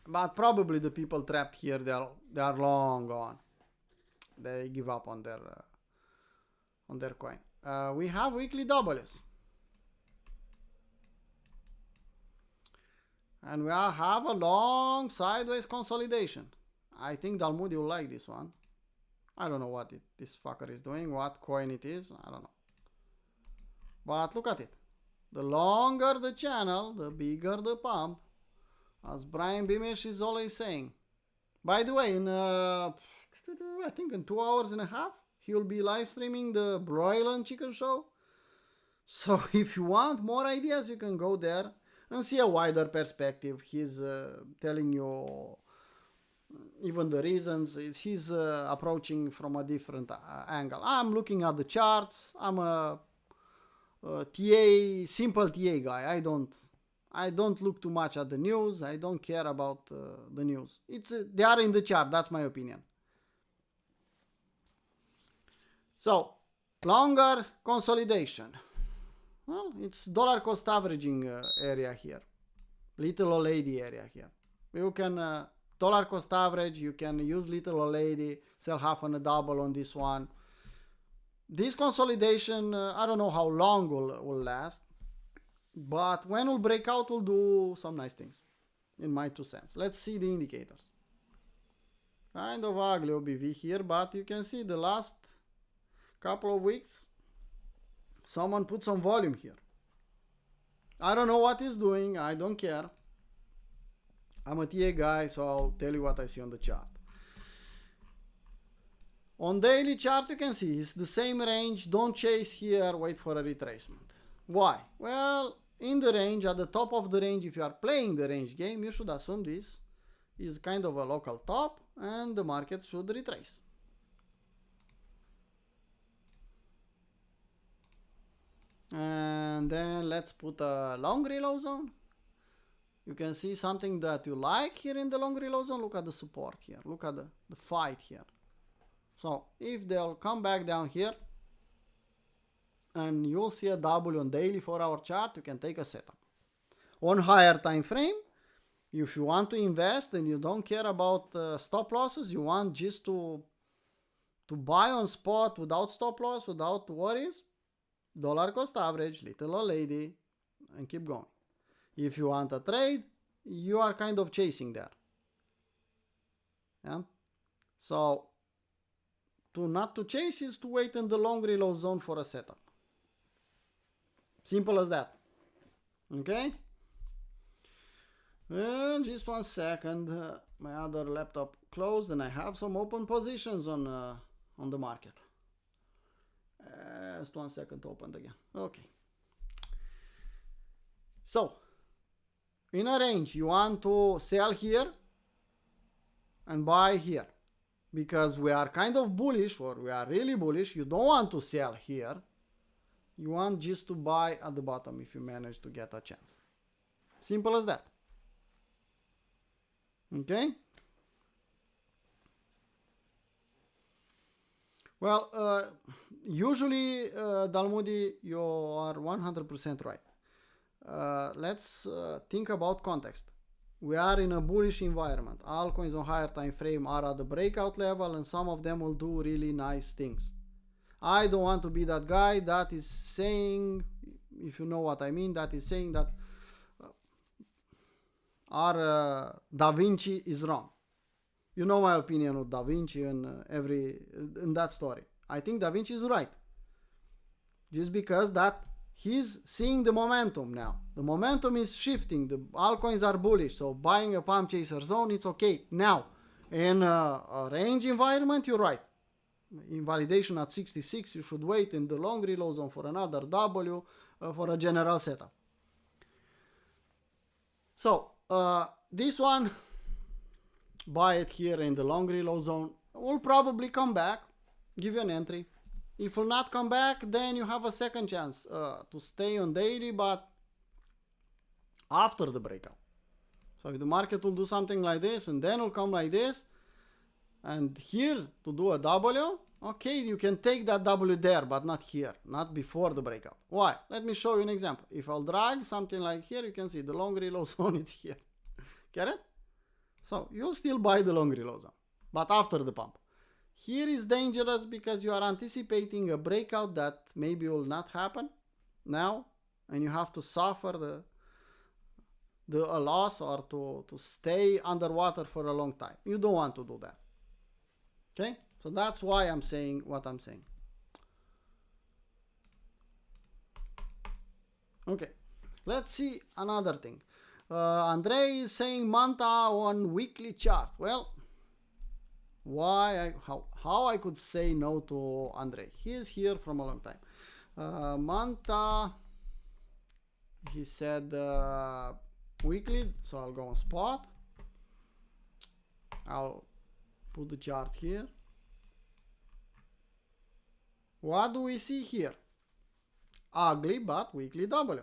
But probably the people trapped here, they are long gone. They give up on their coin. We have weekly Ws. And we have a long sideways consolidation. I think Dalmudi will like this one. I don't know what this fucker is doing, what coin it is, I don't know. But look at it. The longer the channel, the bigger the pump, as Brian Beamish is always saying. By the way, in I think in 2 hours and a half, he will be live streaming the Broil and Chicken Show. So if you want more ideas, you can go there and see a wider perspective. He's telling you even the reasons. He's approaching from a different angle. I'm looking at the charts. I'm a TA, simple TA guy. I don't look too much at the news. I don't care about the news. They are in the chart. That's my opinion. So, longer consolidation. Well, it's dollar cost averaging area here. Little old lady area here. You can dollar cost average. You can use little old lady. Sell half and a double on this one. This consolidation, I don't know how long will last. But when we'll break out, we'll do some nice things. In my 2 cents. Let's see the indicators. Kind of ugly OBV here, but you can see the last couple of weeks, someone put some volume here. I don't know what he's doing. I don't care. I'm a TA guy, so I'll tell you what I see on the chart. On daily chart, you can see it's the same range. Don't chase here. Wait for a retracement. Why? Well, in the range, at the top of the range, if you are playing the range game, you should assume this is kind of a local top and the market should retrace. And then let's put a long reload zone. You can see something that you like here in the long reload zone. Look at the support here. Look at the fight here. So if they'll come back down here and you'll see a W on daily 4-hour chart, you can take a setup. On higher time frame, if you want to invest and you don't care about stop losses, you want just to buy on spot without stop loss, without worries, dollar cost average, little old lady, and keep going. If you want a trade, you are kind of chasing there. Yeah. So not to chase is to wait in the long reload zone for a setup. Simple as that. Okay. And just 1 second, my other laptop closed, and I have some open positions on the market. Just 1 second to open again. Okay. So, in a range, you want to sell here and buy here. Because we are kind of bullish, or we are really bullish. You don't want to sell here. You want just to buy at the bottom if you manage to get a chance. Simple as that. Okay? Well, usually, Dalmudi, you are 100% right. let's think about context. We are in a bullish environment. Altcoins on higher time frame are at the breakout level, and some of them will do really nice things. I don't want to be that guy that is saying, if you know what I mean, that is saying that our Da Vinci is wrong. You know my opinion of Da Vinci and in that story. I think Da Vinci is right. Just because that he's seeing the momentum now. The momentum is shifting. The altcoins are bullish. So buying a pump chaser zone, it's okay. Now, in a range environment, you're right. Invalidation at 66, you should wait in the long reload zone for another W for a general setup. So, this one, buy it here in the long reload zone, will probably come back, give you an entry. If will not come back, then you have a second chance to stay on daily, but after the breakout. So if the market will do something like this and then will come like this, and here to do a W, okay, you can take that W there, but not here, not before the breakout. Why? Let me show you an example. If I'll drag something like here, you can see the long reload zone is here. Get it? So you'll still buy the long reload zone, but after the pump. Here is dangerous because you are anticipating a breakout that maybe will not happen now, and you have to suffer a loss or to stay underwater for a long time. You don't want to do that. Okay? So that's why I'm saying what I'm saying. Okay, let's see another thing. Andrei is saying Manta on weekly chart. Well, how I could say no to Andrei? He is here from a long time. Manta, he said weekly, so I'll go on spot. I'll put the chart here. What do we see here? Ugly but weekly W.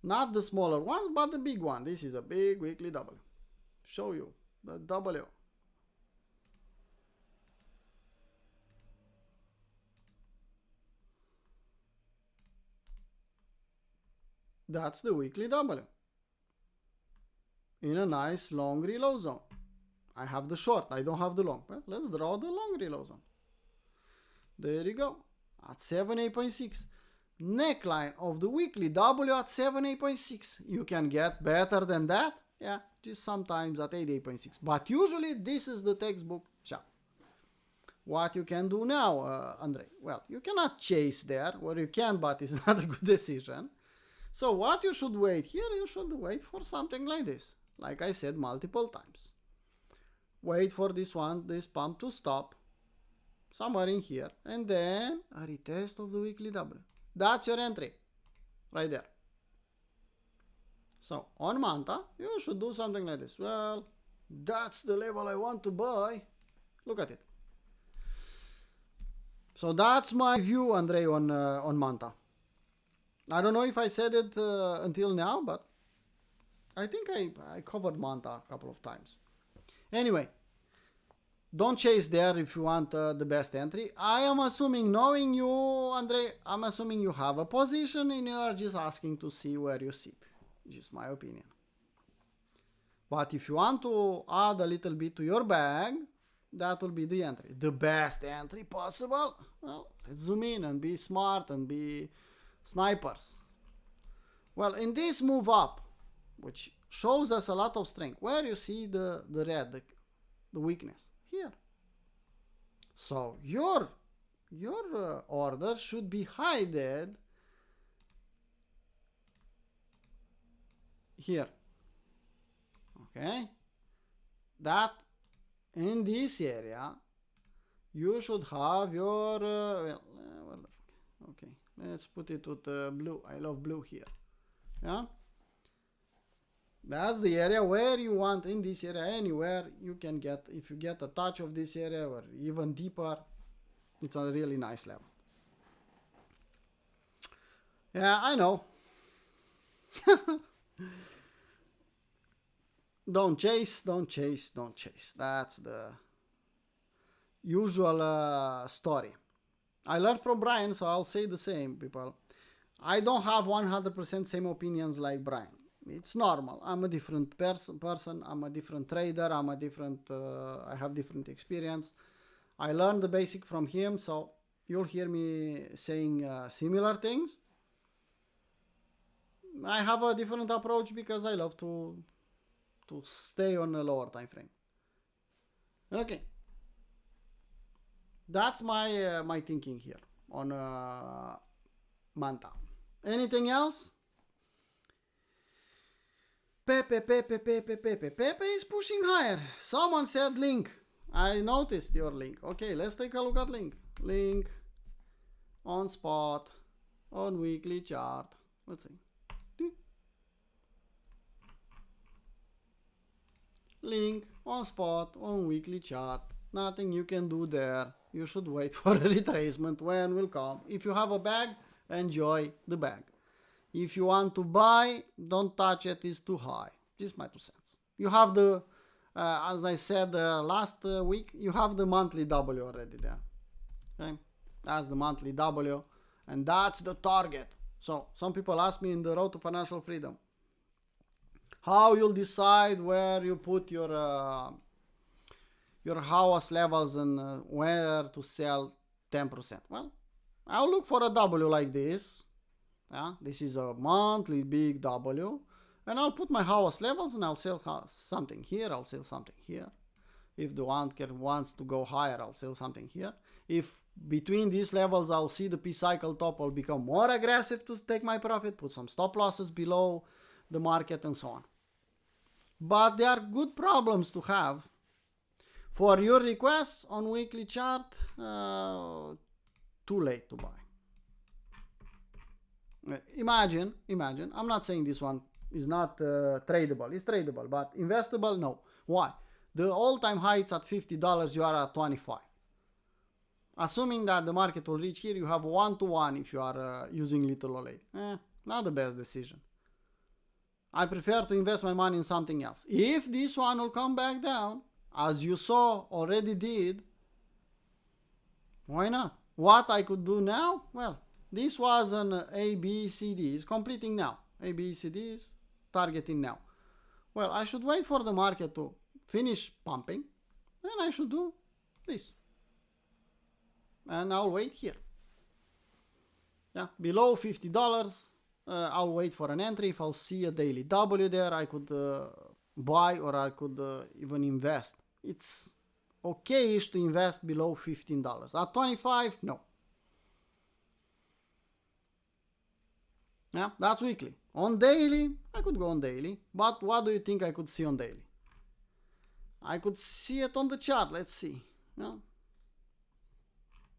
Not the smaller one, but the big one. This is a big weekly W. Show you the W. That's the weekly W. In a nice long reload zone. I have the short, I don't have the long. Well, let's draw the long reload zone. There you go. At 78.6. Neckline of the weekly W at 78.6. You can get better than that. Yeah, just sometimes at 88.6. But usually this is the textbook chart. What you can do now, Andrei? Well, you cannot chase there, or you can, but it's not a good decision. So what you should wait here, you should wait for something like this. Like I said multiple times. Wait for this pump to stop. Somewhere in here. And then a retest of the weekly W. That's your entry. Right there. So on Manta, you should do something like this. Well, that's the level I want to buy. Look at it. So that's my view, Andrei, on Manta. I don't know if I said it until now, but I think I covered Manta a couple of times. Anyway, don't chase there if you want the best entry. I am assuming, knowing you, Andrei, I'm assuming you have a position and you are just asking to see where you sit. Just my opinion. But if you want to add a little bit to your bag, that will be the entry. The best entry possible? Well, let's zoom in and be smart and be snipers. Well, in this move up, which shows us a lot of strength, where you see the red, the weakness? Here. So your order should be hidden here. Okay? That in this area you should have your well, where the fuck? Okay, let's put it with blue. I love blue here. Yeah, that's the area where you want. In this area, anywhere you can get, if you get a touch of this area or even deeper, it's a really nice level. Yeah, I know. Don't chase, don't chase, don't chase. That's the usual story. I learned from Brian, so I'll say the same, people. I don't have 100% same opinions like Brian. It's normal. I'm a different person. I'm a different trader. I'm a different. I have different experience. I learned the basic from him, so you'll hear me saying similar things. I have a different approach because I love to stay on a lower time frame. Okay, that's my my thinking here on Manta. Anything else? Pepe is pushing higher. Someone said link. I noticed your link. Okay, let's take a look at link. Link on spot on weekly chart. Let's see. Link on spot on weekly chart. Nothing you can do there. You should wait for a retracement when will come. If you have a bag, enjoy the bag. If you want to buy, don't touch it, it's too high. Just my 2 cents. You have the, as I said last week, you have the monthly W already there. Okay, that's the monthly W, and that's the target. So some people ask me in the road to financial freedom, how you'll decide where you put your house levels and where to sell 10%. Well, I'll look for a W like this. Yeah, this is a monthly big W, and I'll put my house levels and I'll sell something here, I'll sell something here. If the market wants to go higher, I'll sell something here. If between these levels I'll see the P cycle top, I'll become more aggressive to take my profit, put some stop losses below the market and so on. But they are good problems to have. For your requests on weekly chart, too late to buy. Imagine, I'm not saying this one is not tradable. It's tradable, but investable, no. Why? The all-time high is at $50, you are at 25. Assuming that the market will reach here, you have 1-to-1 if you are using little or late. Not the best decision. I prefer to invest my money in something else. If this one will come back down, as you saw already did, why not? What I could do now? Well, this was an ABCD. It's completing now. ABCD is targeting now. Well, I should wait for the market to finish pumping, and I should do this. And I'll wait here. Yeah, below $50, I'll wait for an entry. If I'll see a daily W there, I could buy, or I could even invest. It's okay-ish to invest below $15. At 25, no. Yeah, that's weekly. On daily, I could go on daily. But what do you think I could see on daily? I could see it on the chart. Let's see. Yeah.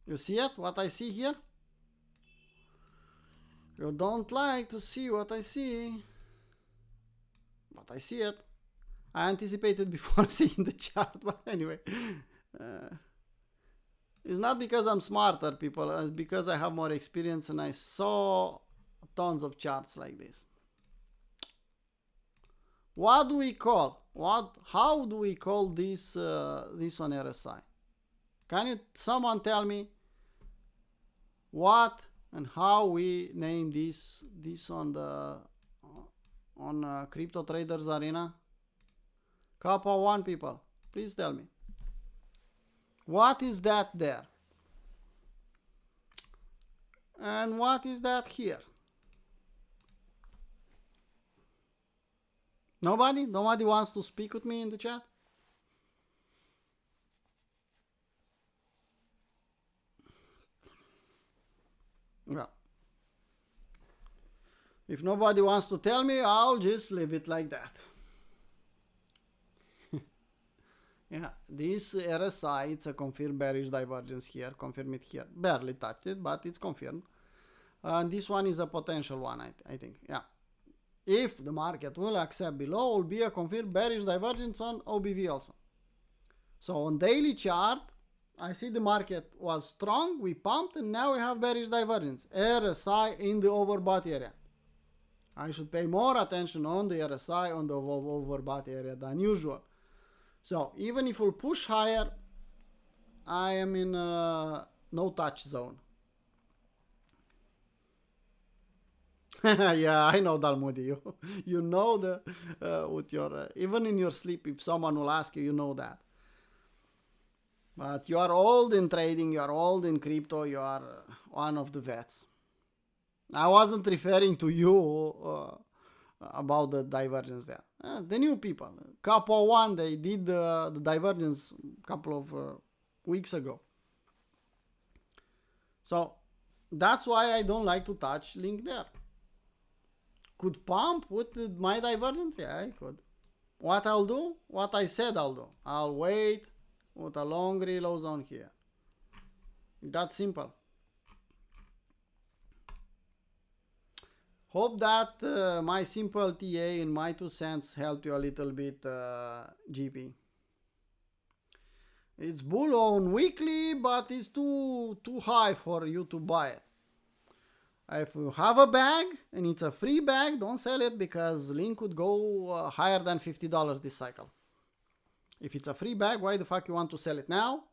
You see it? What I see here? You don't like to see what I see. But I see it. I anticipated before seeing the chart. But anyway. It's not because I'm smarter, people. It's because I have more experience and I saw tons of charts like this. What do we call? How do we call this this on RSI? Can someone tell me what and how we name this on the Crypto Traders Arena? Kappa 1 people, please tell me. What is that there? And what is that here? Nobody? Nobody wants to speak with me in the chat? Well, if nobody wants to tell me, I'll just leave it like that. Yeah, this RSI, it's a confirmed bearish divergence here. Confirm it here. Barely touched it, but it's confirmed. And this one is a potential one, I think. Yeah. If the market will accept below, will be a confirmed bearish divergence on OBV also. So on daily chart, I see the market was strong, we pumped, and now we have bearish divergence. RSI in the overbought area. I should pay more attention on the RSI on the overbought area than usual. So even if we'll push higher, I am in a no touch zone. Yeah, I know Dalmudi. You know the with your even in your sleep, if someone will ask you, you know that. But you are old in trading. You are old in crypto. You are one of the vets. I wasn't referring to you about the divergence there. The new people, Capo One, they did the divergence a couple of weeks ago. So that's why I don't like to touch link there. Could pump with my divergence? Yeah, I could. What I'll do? What I said I'll do. I'll wait with a long reload zone here. That's simple. Hope that my simple TA in my 2 cents helped you a little bit, GP. It's bull on weekly, but it's too high for you to buy it. If you have a bag and it's a free bag, don't sell it because link could go higher than $50 this cycle. If it's a free bag, why the fuck you want to sell it now?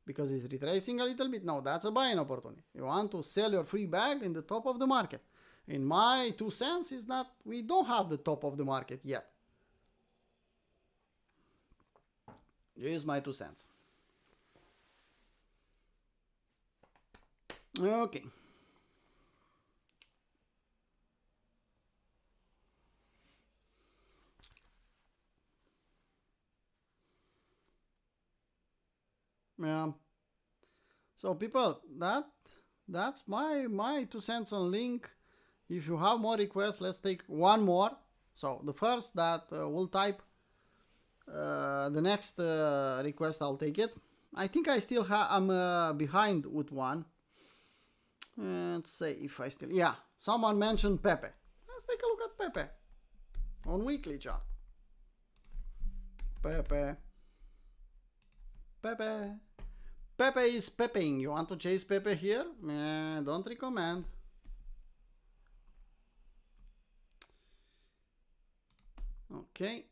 Because it's retracing a little bit? No, that's a buying opportunity. You want to sell your free bag in the top of the market. In my 2 cents is not, we don't have the top of the market yet. Here's my 2 cents. Okay. Yeah. So people, that's my 2 cents on link. If you have more requests, let's take one more. So the first that will type the next request, I'll take it. I think I still I'm behind with one. Let's say if I still, yeah, someone mentioned Pepe. Let's take a look at Pepe on weekly chart. Pepe is pepping. You want to chase Pepe here? Don't recommend. Okay.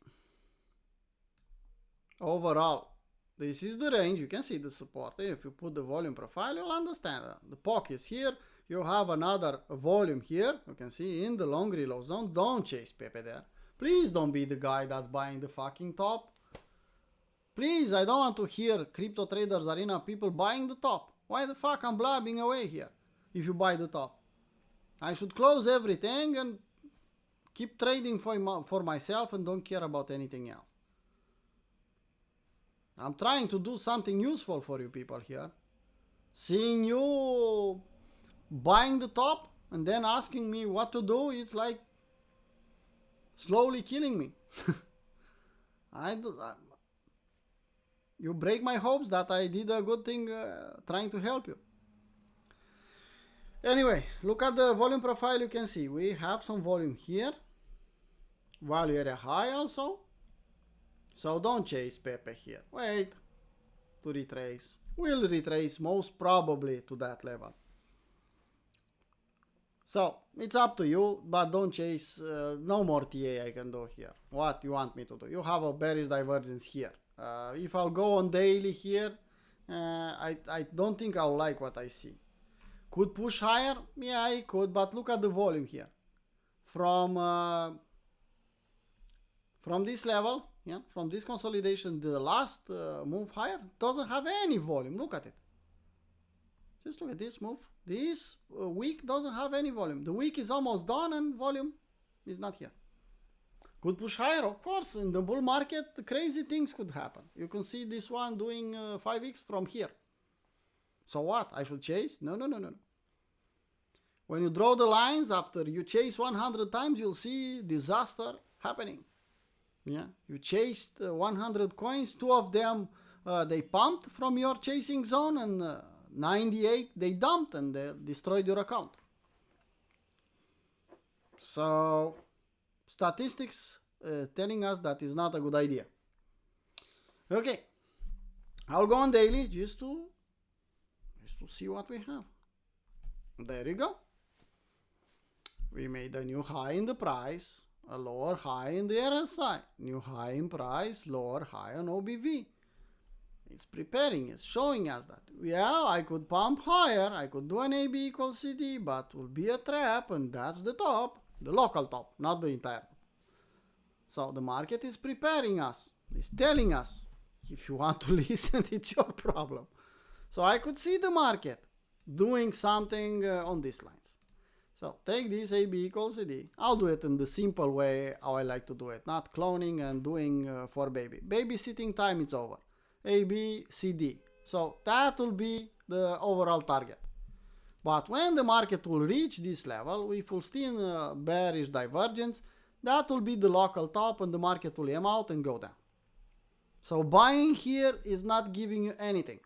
Overall, this is the range. You can see the support. If you put the volume profile, you'll understand. The POC is here. You have another volume here. You can see in the long reload zone. Don't chase Pepe there. Please don't be the guy that's buying the fucking top. Please, I don't want to hear Crypto Traders Arena people buying the top. Why the fuck I'm blabbing away here if you buy the top? I should close everything and keep trading for myself and don't care about anything else. I'm trying to do something useful for you people here. Seeing you buying the top and then asking me what to do, it's like slowly killing me. You break my hopes that I did a good thing trying to help you. Anyway, look at the volume profile. You can see we have some volume here. Value area high also. So don't chase Pepe here. Wait to retrace. We'll retrace most probably to that level. So it's up to you, but don't chase. No more TA I can do here. What you want me to do? You have a bearish divergence here. If I'll go on daily here, I don't think I'll like what I see. Could push higher? Yeah, I could, but look at the volume here. From this level, yeah, from this consolidation, the last move higher doesn't have any volume. Look at it. Just look at this move. This week doesn't have any volume. The week is almost done and volume is not here. Could push higher, of course. In the bull market, crazy things could happen. You can see this one doing 5x from here. So what? I should chase? No. When you draw the lines after you chase 100 times, you'll see disaster happening. Yeah, you chased 100 coins. 2 of them they pumped from your chasing zone, and 98 they dumped and they destroyed your account. So statistics telling us that is not a good idea. Okay, I'll go on daily just to see what we have. There you go. We made a new high in the price, a lower high in the RSI, new high in price, lower high on OBV. It's preparing, it's showing us that, yeah, I could pump higher, I could do an AB equals CD, but will be a trap, and that's the top, the local top, not the entire. So the market is preparing us, it's telling us. If you want to listen, it's your problem. So I could see the market doing something on these lines. So take this AB equals CD. I'll do it in the simple way how I like to do it, not cloning and doing for baby. Babysitting time is over. AB, CD. So that will be the overall target. But when the market will reach this level, if we'll see in bearish divergence, that will be the local top and the market will aim out and go down. So buying here is not giving you anything.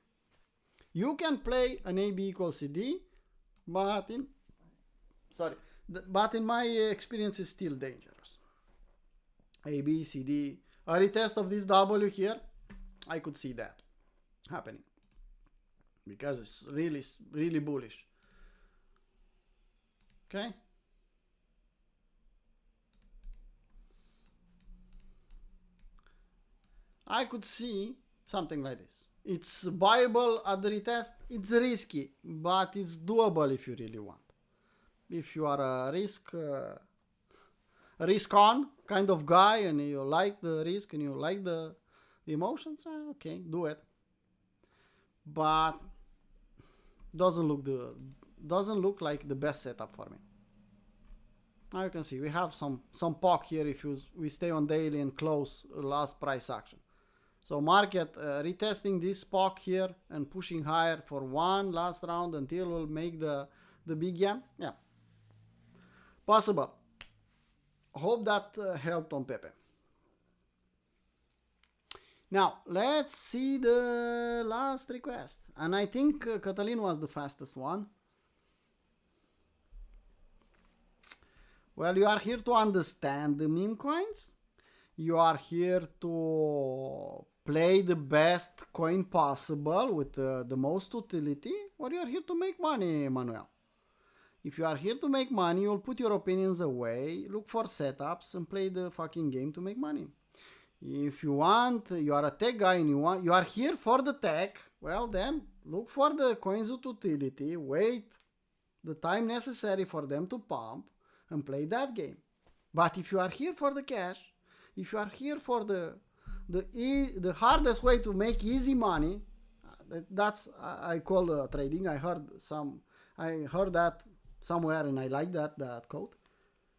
You can play an AB equals CD, but in my experience is still dangerous. AB, CD, a retest of this W here, I could see that happening because it's really bullish. Okay. I could see something like this. It's buyable at the retest. It's risky, but it's doable if you really want. If you are a risk on kind of guy and you like the risk and you like the emotions, okay, do it. But doesn't look like the best setup for me. Now you can see we have some POC here if we stay on daily and close last price action. So market retesting this POC here and pushing higher for one last round until we'll make the big jam. Yeah, possible. Hope that helped on Pepe. Now let's see the last request, and I think Catalin was the fastest one. Well, you are here to understand the meme coins. You are here to play the best coin possible with the most utility, or you are here to make money, Manuel? If you are here to make money, you'll put your opinions away, look for setups, and play the fucking game to make money. If you want, you are a tech guy and you are here for the tech, well then, look for the coins with utility, wait the time necessary for them to pump, and play that game. But if you are here for the cash, if you are here for the hardest way to make easy money, that's I call trading. I heard that somewhere and I like that quote.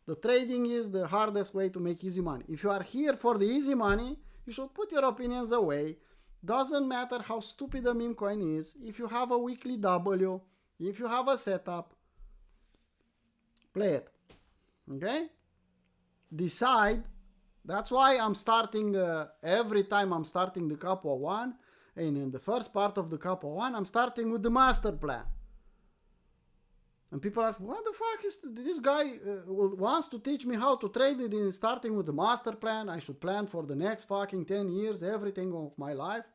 The trading is the hardest way to make easy money. If you are here for the easy money, you should put your opinions away. Doesn't matter how stupid a meme coin is. If you have a weekly W, if you have a setup, play it. Okay? Decide. That's why I'm starting every time I'm starting the Capo 1, and in the first part of the Capo 1, I'm starting with the master plan. And people ask, what the fuck is this guy wants to teach me how to trade it in starting with the master plan? I should plan for the next fucking 10 years, everything of my life.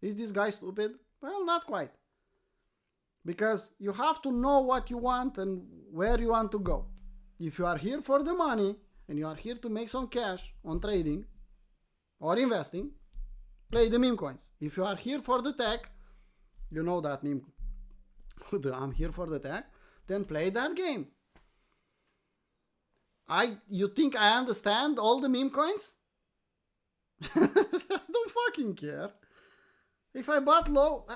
Is this guy stupid? Well, not quite. Because you have to know what you want and where you want to go. If you are here for the money and you are here to make some cash on trading or investing, play the meme coins. If you are here for the tech, you know that meme. I'm here for the tech. Then play that game. You think I understand all the meme coins? I don't fucking care. If I bought low,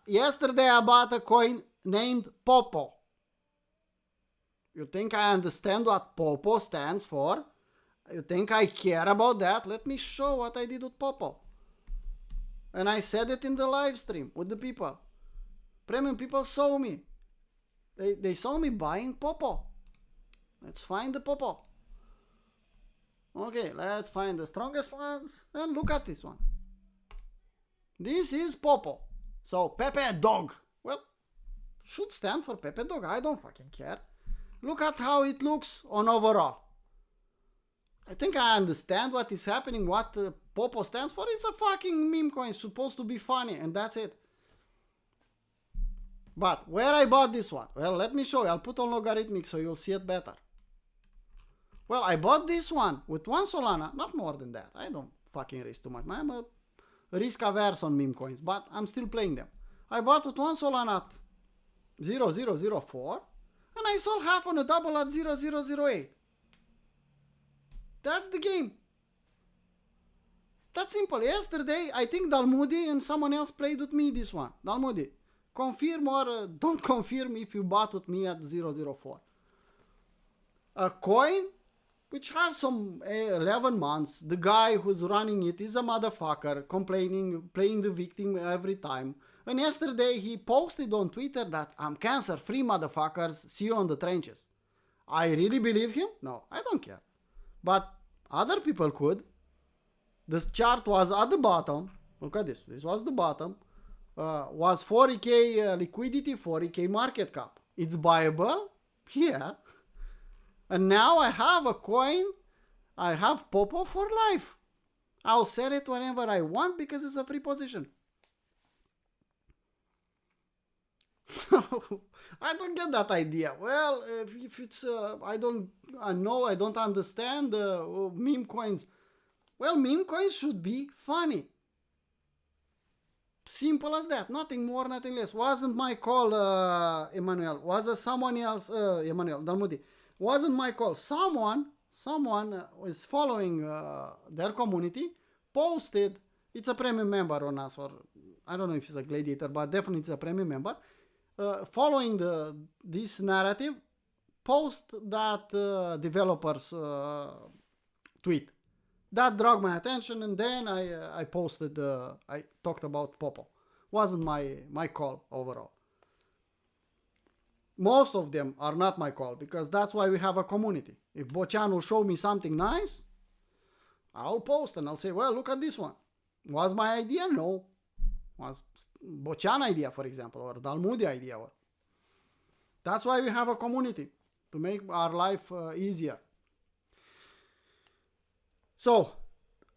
yesterday I bought a coin named Popo. You think I understand what Popo stands for? You think I care about that? Let me show what I did with Popo. And I said it in the live stream with the people. Premium people saw me. They saw me buying Popo. Let's find the Popo. Okay, let's find the strongest ones and look at this one. This is Popo. So Pepe Dog. Well, should stand for Pepe Dog. I don't fucking care. Look at how it looks on overall. I think I understand what is happening, what Popo stands for. It's a fucking meme coin, supposed to be funny, and that's it. But where I bought this one? Well, let me show you. I'll put on logarithmic so you'll see it better. Well, I bought this one with 1 Solana, not more than that. I don't fucking risk too much. I'm a risk averse on meme coins, but I'm still playing them. I bought it one Solana at 0.004 and I sold half on a double at 0.008. That's the game. That's simple. Yesterday, I think Dalmudi and someone else played with me this one. Dalmudi, confirm or don't confirm if you bought with me at 0.04. A coin which has some 11 months. The guy who's running it is a motherfucker, complaining, playing the victim every time. And yesterday he posted on Twitter that I'm cancer-free, motherfuckers, see you on the trenches. I really believe him? No, I don't care. But other people could. This chart was at the bottom. Look at this. This was the bottom. Was 40k liquidity, 40k market cap. It's buyable? Yeah. And now I have a coin. I have Popo for life. I'll sell it whenever I want because it's a free position. I don't get that idea. Well, if it's, I don't understand meme coins. Well, meme coins should be funny. Simple as that. Nothing more, nothing less. Wasn't my call, Emmanuel. Was it someone else, Emmanuel Dalmudi? Wasn't my call. Someone is following their community, posted, it's a premium member on us, or I don't know if it's a gladiator, but definitely it's a premium member. Following this narrative, post that developer's tweet. That dragged my attention, and then I posted, I talked about Popo. Wasn't my call overall. Most of them are not my call, because that's why we have a community. If Bochan will show me something nice, I'll post and I'll say, well, look at this one. Was my idea? No. Was Bochan idea, for example, or Dalmudi idea. That's why we have a community, to make our life easier. So,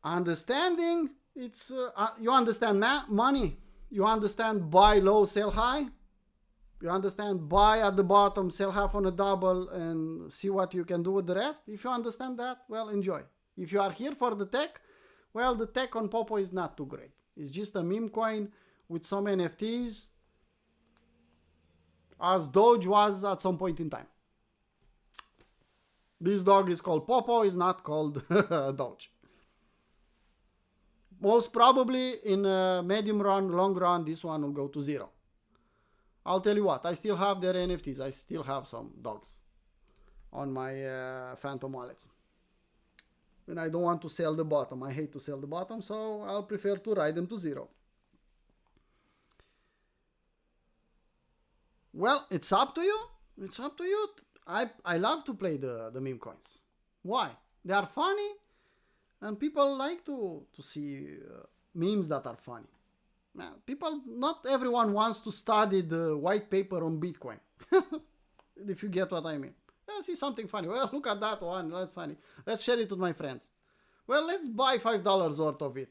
understanding, it's you understand money. You understand buy low, sell high. You understand buy at the bottom, sell half on a double, and see what you can do with the rest. If you understand that, well, enjoy. If you are here for the tech, well, the tech on Popo is not too great. It's just a meme coin with some NFTs, as Doge was at some point in time. This dog is called Popo, is not called Doge. Most probably in medium run, long run, this one will go to zero. I'll tell you what, I still have their NFTs. I still have some dogs on my Phantom wallets. And I don't want to sell the bottom. I hate to sell the bottom, so I'll prefer to ride them to zero. Well, it's up to you. It's up to you. I love to play the meme coins. Why? They are funny, and people like to see memes that are funny. Now, not everyone wants to study the white paper on Bitcoin. If you get what I mean. I see something funny. Well, look at that one. That's funny. Let's share it with my friends. Well, let's buy $5 worth of it.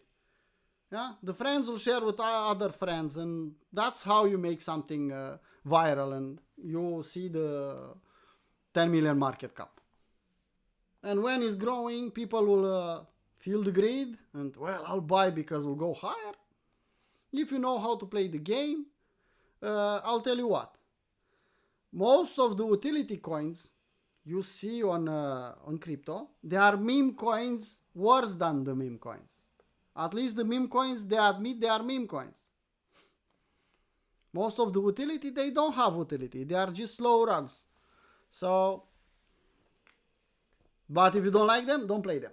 Yeah, the friends will share with other friends, and that's how you make something viral, and you see the 10 million market cap. And when it's growing, people will feel the greed, and well, I'll buy because we'll go higher. If you know how to play the game, I'll tell you what. Most of the utility coins you see on crypto, they are meme coins worse than the meme coins. At least the meme coins, they admit they are meme coins. Most of the utility, they don't have utility. They are just slow rugs. So, but if you don't like them, don't play them.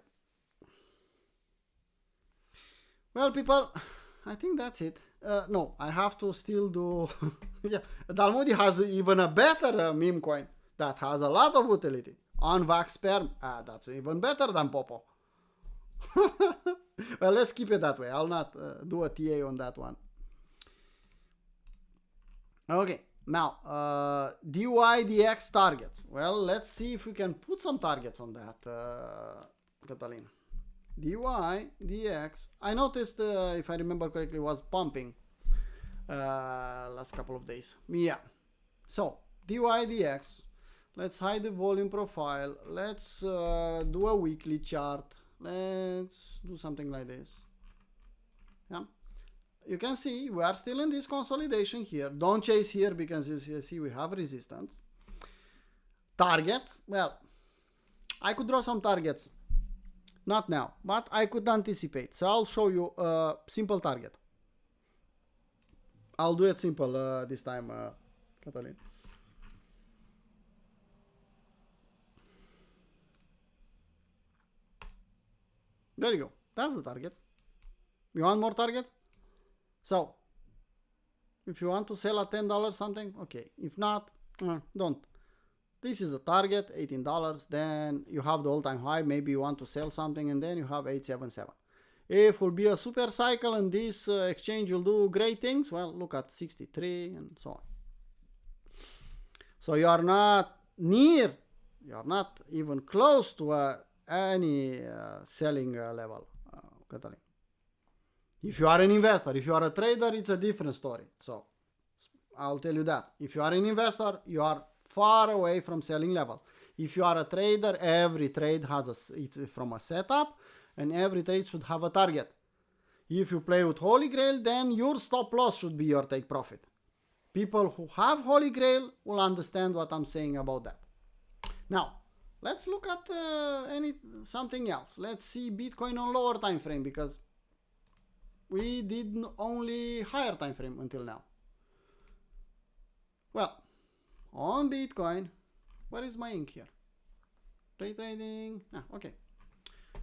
Well, people, I think that's it. No, I have to still do... yeah, Dalmudi has even a better meme coin that has a lot of utility. Unvax sperm, that's even better than Popo. Well, let's keep it that way. I'll not do a TA on that one. Okay, now, DYDX targets. Well, let's see if we can put some targets on that, Catalin. DYDX, I noticed, if I remember correctly, was pumping last couple of days. Yeah. So, DYDX, let's hide the volume profile. Let's do a weekly chart. Let's do something like this. Yeah. you can see we are still in this consolidation here. Don't chase here because you see we have resistance. Targets, well, I could draw some targets. Not now, but I could anticipate. So I'll show you a simple target. I'll do it simple this time, Catalin. There you go. That's the target. You want more targets? So, if you want to sell at $10 something, okay. If not, don't. This is a target, $18. Then you have the all-time high. Maybe you want to sell something, and then you have 877. If will be a super cycle and this exchange will do great things, well, look at 63 and so on. So you are not near, you are not even close to any selling level, Catalin. If you are an investor, if you are a trader, it's a different story. So I'll tell you that. If you are an investor, you are far away from selling level. If you are a trader, every trade has it's from a setup, and every trade should have a target. If you play with Holy Grail, then your stop loss should be your take profit. People who have Holy Grail will understand what I'm saying about that. Now, let's look at something else. Let's see Bitcoin on lower time frame, because we did only higher time frame until now. Well, on Bitcoin, where is my ink here? Day trading. Okay.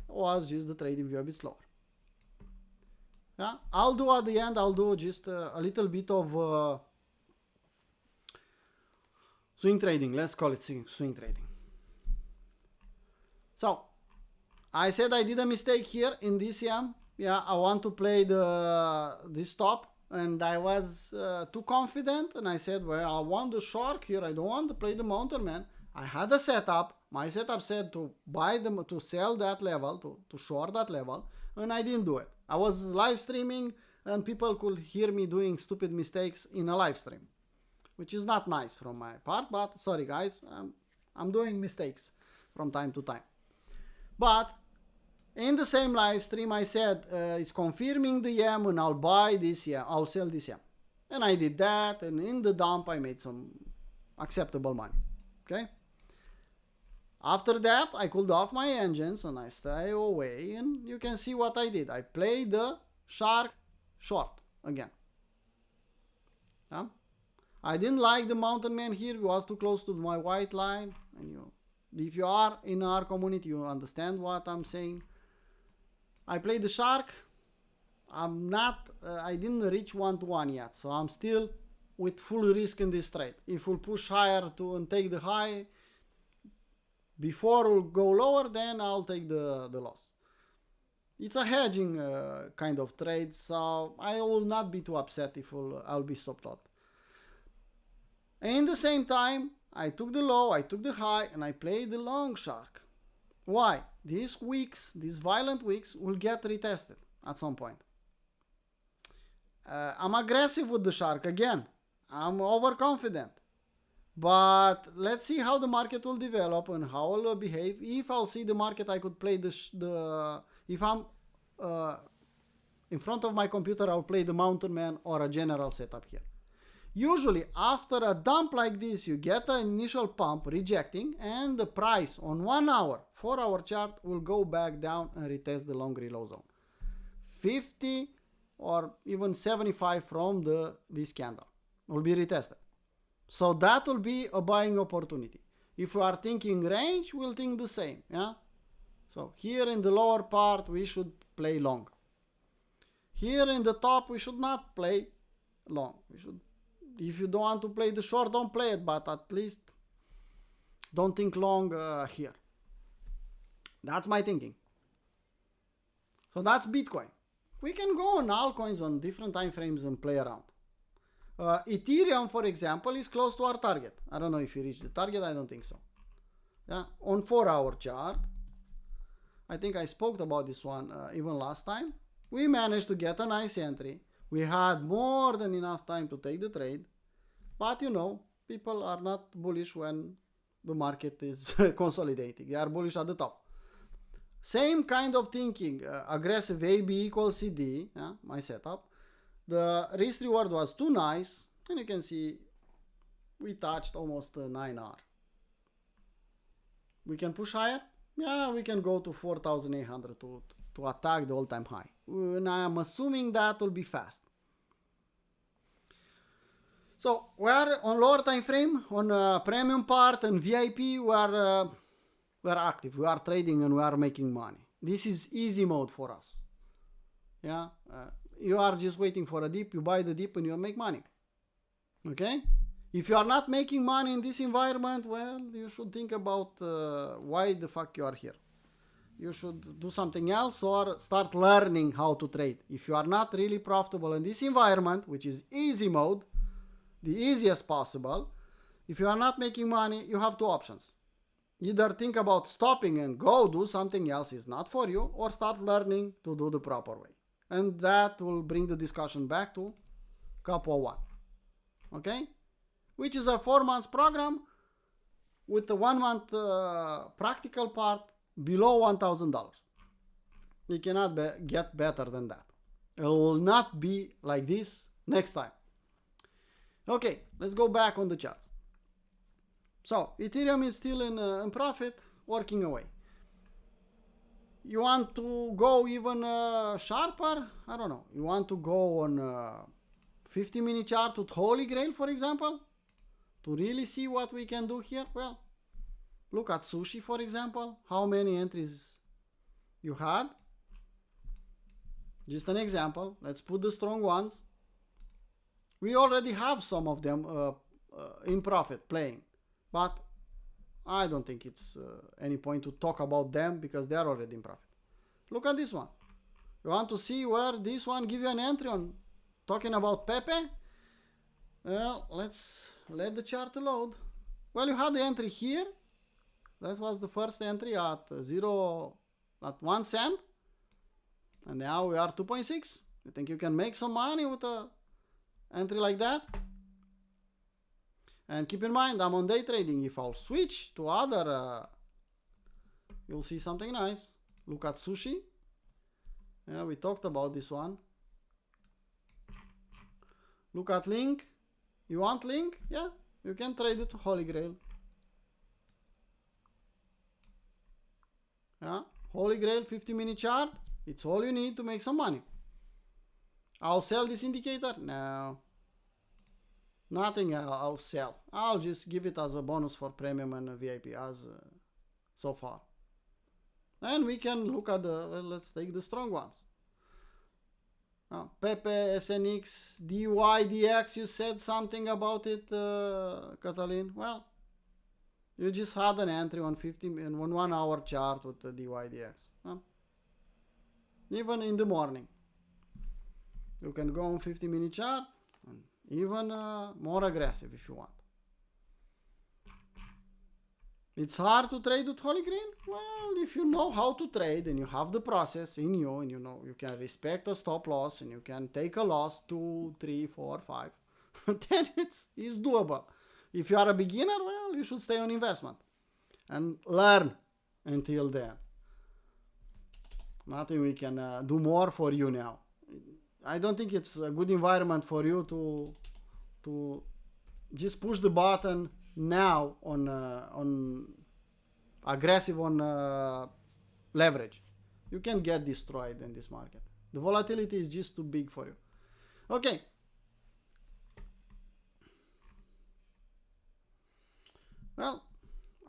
Was just the trading view a bit slower. Yeah, I'll do at the end, I'll do just a little bit of swing trading. Let's call it swing trading. So, I said I did a mistake here in DCM. Yeah, I want to play this top, and I was too confident, and I said, well, I want the shark here. I don't want to play the mountain man. I had a setup. My setup said to buy them, to sell that level, to short that level, and I didn't do it. I was live streaming, and people could hear me doing stupid mistakes in a live stream, which is not nice from my part, but sorry guys, I'm doing mistakes from time to time. But in the same live stream, I said it's confirming the YAM, and I'll buy this YAM, I'll sell this YAM. And I did that, and in the dump, I made some acceptable money. Okay? After that, I cooled off my engines, and I stay away, and you can see what I did. I played the shark short again. Yeah? I didn't like the mountain man here. It was too close to my white line. And if you are in our community, you understand what I'm saying. I played the shark. I didn't reach 1-to-1 yet, so I'm still with full risk in this trade. If we'll push higher and take the high before we'll go lower, then I'll take the loss. It's a hedging kind of trade, so I will not be too upset if I'll be stop loss. In the same time, I took the low, I took the high, and I played the long shark. Why? These violent wicks will get retested at some point. I'm aggressive with the shark again. I'm overconfident. But let's see how the market will develop and how it will behave. If I'll see the market, I could play if I'm in front of my computer, I'll play the mountain man or a general setup here. Usually, after a dump like this, you get an initial pump rejecting, and the price on 1 hour, 4-hour chart will go back down and retest the long reload zone. 50 or even 75 from this candle will be retested. So that will be a buying opportunity. If you are thinking range, we'll think the same. Yeah. So here in the lower part, we should play long. Here in the top, we should not play long. If you don't want to play the short, don't play it, but at least don't think long here. That's my thinking. So that's Bitcoin. We can go on altcoins on different time frames and play around. Ethereum, for example, is close to our target. I don't know if we reached the target. I don't think so. Yeah, on 4-hour chart, I think I spoke about this one even last time. We managed to get a nice entry. We had more than enough time to take the trade. But people are not bullish when the market is consolidating. They are bullish at the top. Same kind of thinking, aggressive AB equals CD, my setup. the risk reward was too nice, and you can see we touched almost 9 hours. We can push higher. Yeah, we can go to 4,800 to attack the all-time high. And I am assuming that will be fast. So we are on lower time frame, on premium part and VIP. We are active. We are trading and we are making money. This is easy mode for us. Yeah, you are just waiting for a dip. You buy the dip and you make money. Okay. If you are not making money in this environment, well, you should think about why the fuck you are here. You should do something else or start learning how to trade. If you are not really profitable in this environment, which is easy mode, the easiest possible, if you are not making money, you have two options. Either think about stopping and go do something else is not for you, or start learning to do the proper way. And that will bring the discussion back to couple 1. Okay? Which is a 4 months program with a 1 month practical part below $1,000. You cannot get better than that. It will not be like this next time. Okay, let's go back on the charts. So Ethereum is still in profit, working away. You want to go even sharper? I don't know. You want to go on 50-minute chart with Holy Grail, for example, to really see what we can do here? Well, look at Sushi, for example. How many entries you had? Just an example. Let's put the strong ones. We already have some of them in profit playing, but I don't think it's any point to talk about them because they are already in profit. Look at this one. You want to see where this one give you an entry on talking about Pepe? Well, let's let the chart load. Well, you had the entry here. That was the first entry at 1 cent. And now we are 2.6. You think you can make some money with a entry like that? And keep in mind, I'm on day trading. If I'll switch to other, you'll see something nice. Look at Sushi. Yeah, we talked about this one. Look at Link. You want Link? Yeah, you can trade it to Holy Grail. Yeah, Holy Grail 50-minute chart. It's all you need to make some money. I'll sell this indicator? No. Nothing I'll sell. I'll just give it as a bonus for premium and VIP as so far. And we can look at the, let's take the strong ones. Pepe, SNX, DY, DX, you said something about it, Katalin. Well, you just had an entry on 1 hour chart with the DY, DX. Even in the morning. You can go on 50-minute chart and even more aggressive if you want. It's hard to trade with Holy Grail? Well, if you know how to trade and you have the process in you and you know you can respect a stop loss and you can take a loss 2, 3, 4, 5, then it's doable. If you are a beginner, well, you should stay on investment and learn until then. Nothing we can do more for you now. I don't think it's a good environment for you to just push the button now on aggressive on leverage. You can get destroyed in this market. The volatility is just too big for you. Okay. Well,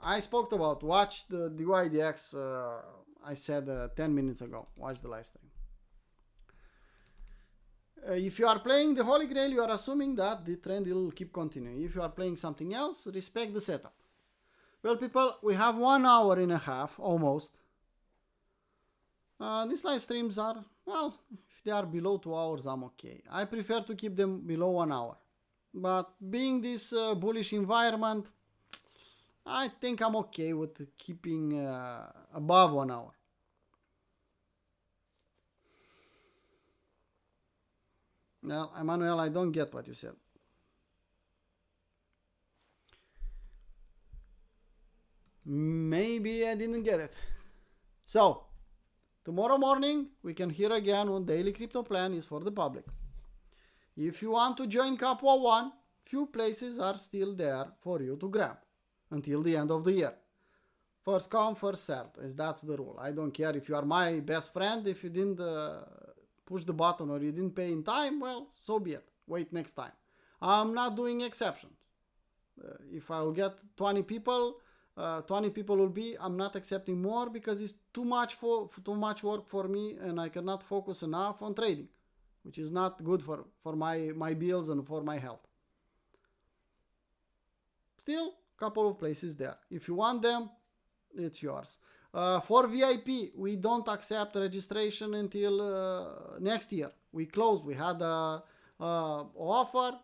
I spoke about watch the DYDX. I said 10 minutes ago. Watch the live stream. If you are playing the Holy Grail, you are assuming that the trend will keep continuing. If you are playing something else, respect the setup. Well, people, we have 1 hour and a half, almost. These live streams are, well, if they are below 2 hours, I'm okay. I prefer to keep them below 1 hour. But being this bullish environment, I think I'm okay with keeping above 1 hour. Well, Emmanuel, I don't get what you said. Maybe I didn't get it. So, tomorrow morning, we can hear again what daily crypto plan is for the public. If you want to join Capua 1, few places are still there for you to grab until the end of the year. First come, first served. That's the rule. I don't care if you are my best friend. If you didn't push the button or you didn't pay in time, well, so be it. Wait next time. I'm not doing exceptions. If I will get 20 people, 20 people will be. I'm not accepting more because it's too much work for me, and I cannot focus enough on trading, which is not good for my bills and for my health. Still, couple of places there. If you want them, it's yours. For VIP, we don't accept registration until next year. We closed. We had a offer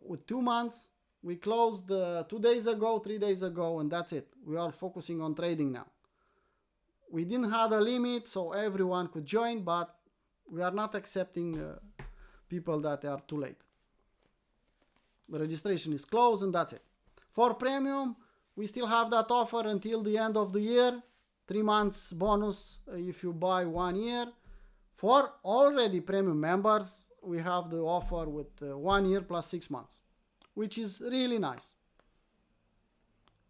with 2 months. We closed 2 days ago, 3 days ago, and that's it. We are focusing on trading now. We didn't have a limit, so everyone could join, but we are not accepting people that are too late. The registration is closed, and that's it. For premium, we still have that offer until the end of the year. 3 months bonus if you buy 1 year. For already premium members, we have the offer with 1 year plus 6 months, which is really nice.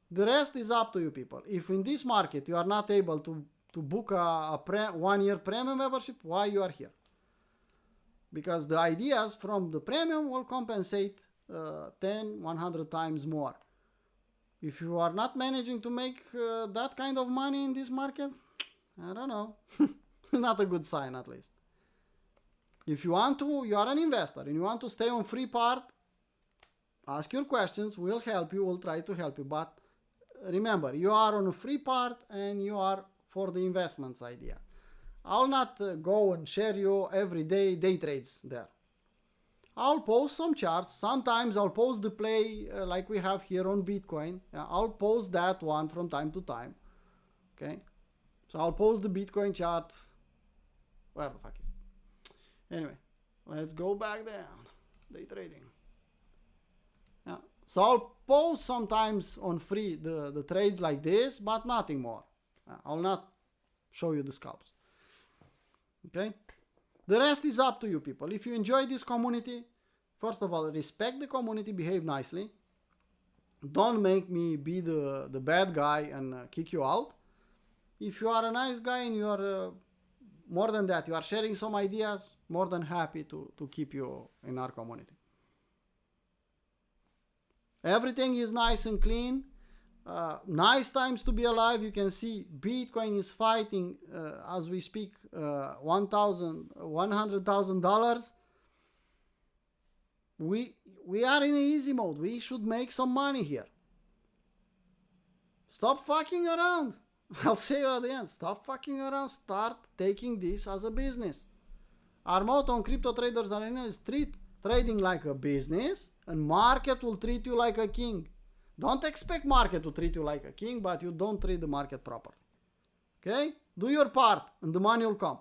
The rest is up to you people. If in this market you are not able to book a 1 year premium membership, why you are here? Because the ideas from the premium will compensate 10, 100 times more. If you are not managing to make that kind of money in this market, I don't know. Not a good sign, at least. If you want to, you are an investor and you want to stay on free part, ask your questions. We'll help you. We'll try to help you. But remember, you are on a free part and you are for the investments idea. I'll not go and share you every day trades there. I'll post some charts. Sometimes I'll post the play like we have here on Bitcoin. I'll post that one from time to time. Okay. So I'll post the Bitcoin chart. Where the fuck is it? Anyway, let's go back down. Day trading. Yeah. So I'll post sometimes on free the trades like this, but nothing more. I'll not show you the scalps. Okay. The rest is up to you people. If you enjoy this community, first of all, respect the community, behave nicely. Don't make me be the bad guy and kick you out. If you are a nice guy and you are more than that, you are sharing some ideas, more than happy to keep you in our community. Everything is nice and clean. Nice times to be alive. You can see Bitcoin is fighting as we speak $100,000. We are in easy mode. We should make some money here. Stop fucking around. I'll say you at the end. Stop fucking around. Start taking this as a business. Our motto on Crypto Traders Arena is treat trading like a business and market will treat you like a king. Don't expect market to treat you like a king, but you don't treat the market properly. Okay? Do your part and the money will come.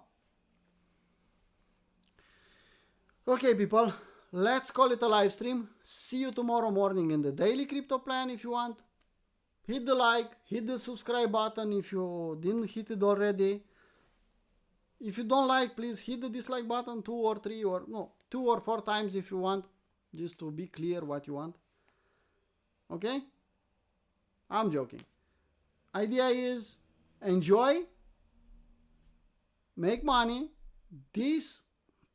Okay, people. Let's call it a live stream. See you tomorrow morning in the daily crypto plan if you want. Hit the like, hit the subscribe button if you didn't hit it already. If you don't like, please hit the dislike button 2 or 4 times if you want, just to be clear what you want. Okay? I'm joking. Idea is enjoy, make money. This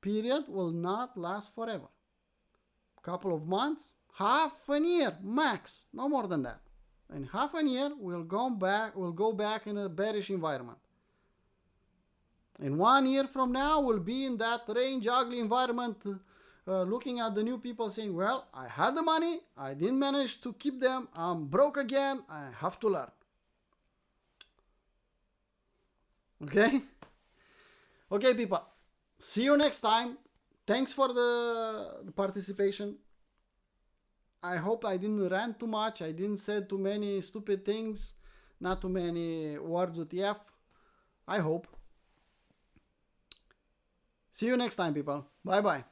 period will not last forever. Couple of months, half a year max, no more than that. In half a year, we'll go back in a bearish environment. In 1 year from now, we'll be in that range ugly environment, looking at the new people saying, well, I had the money, I didn't manage to keep them, I'm broke again, I have to learn. Okay? Okay, people. See you next time. Thanks for the participation. I hope I didn't rant too much. I didn't say too many stupid things. Not too many words with F. I hope. See you next time, people. Bye-bye.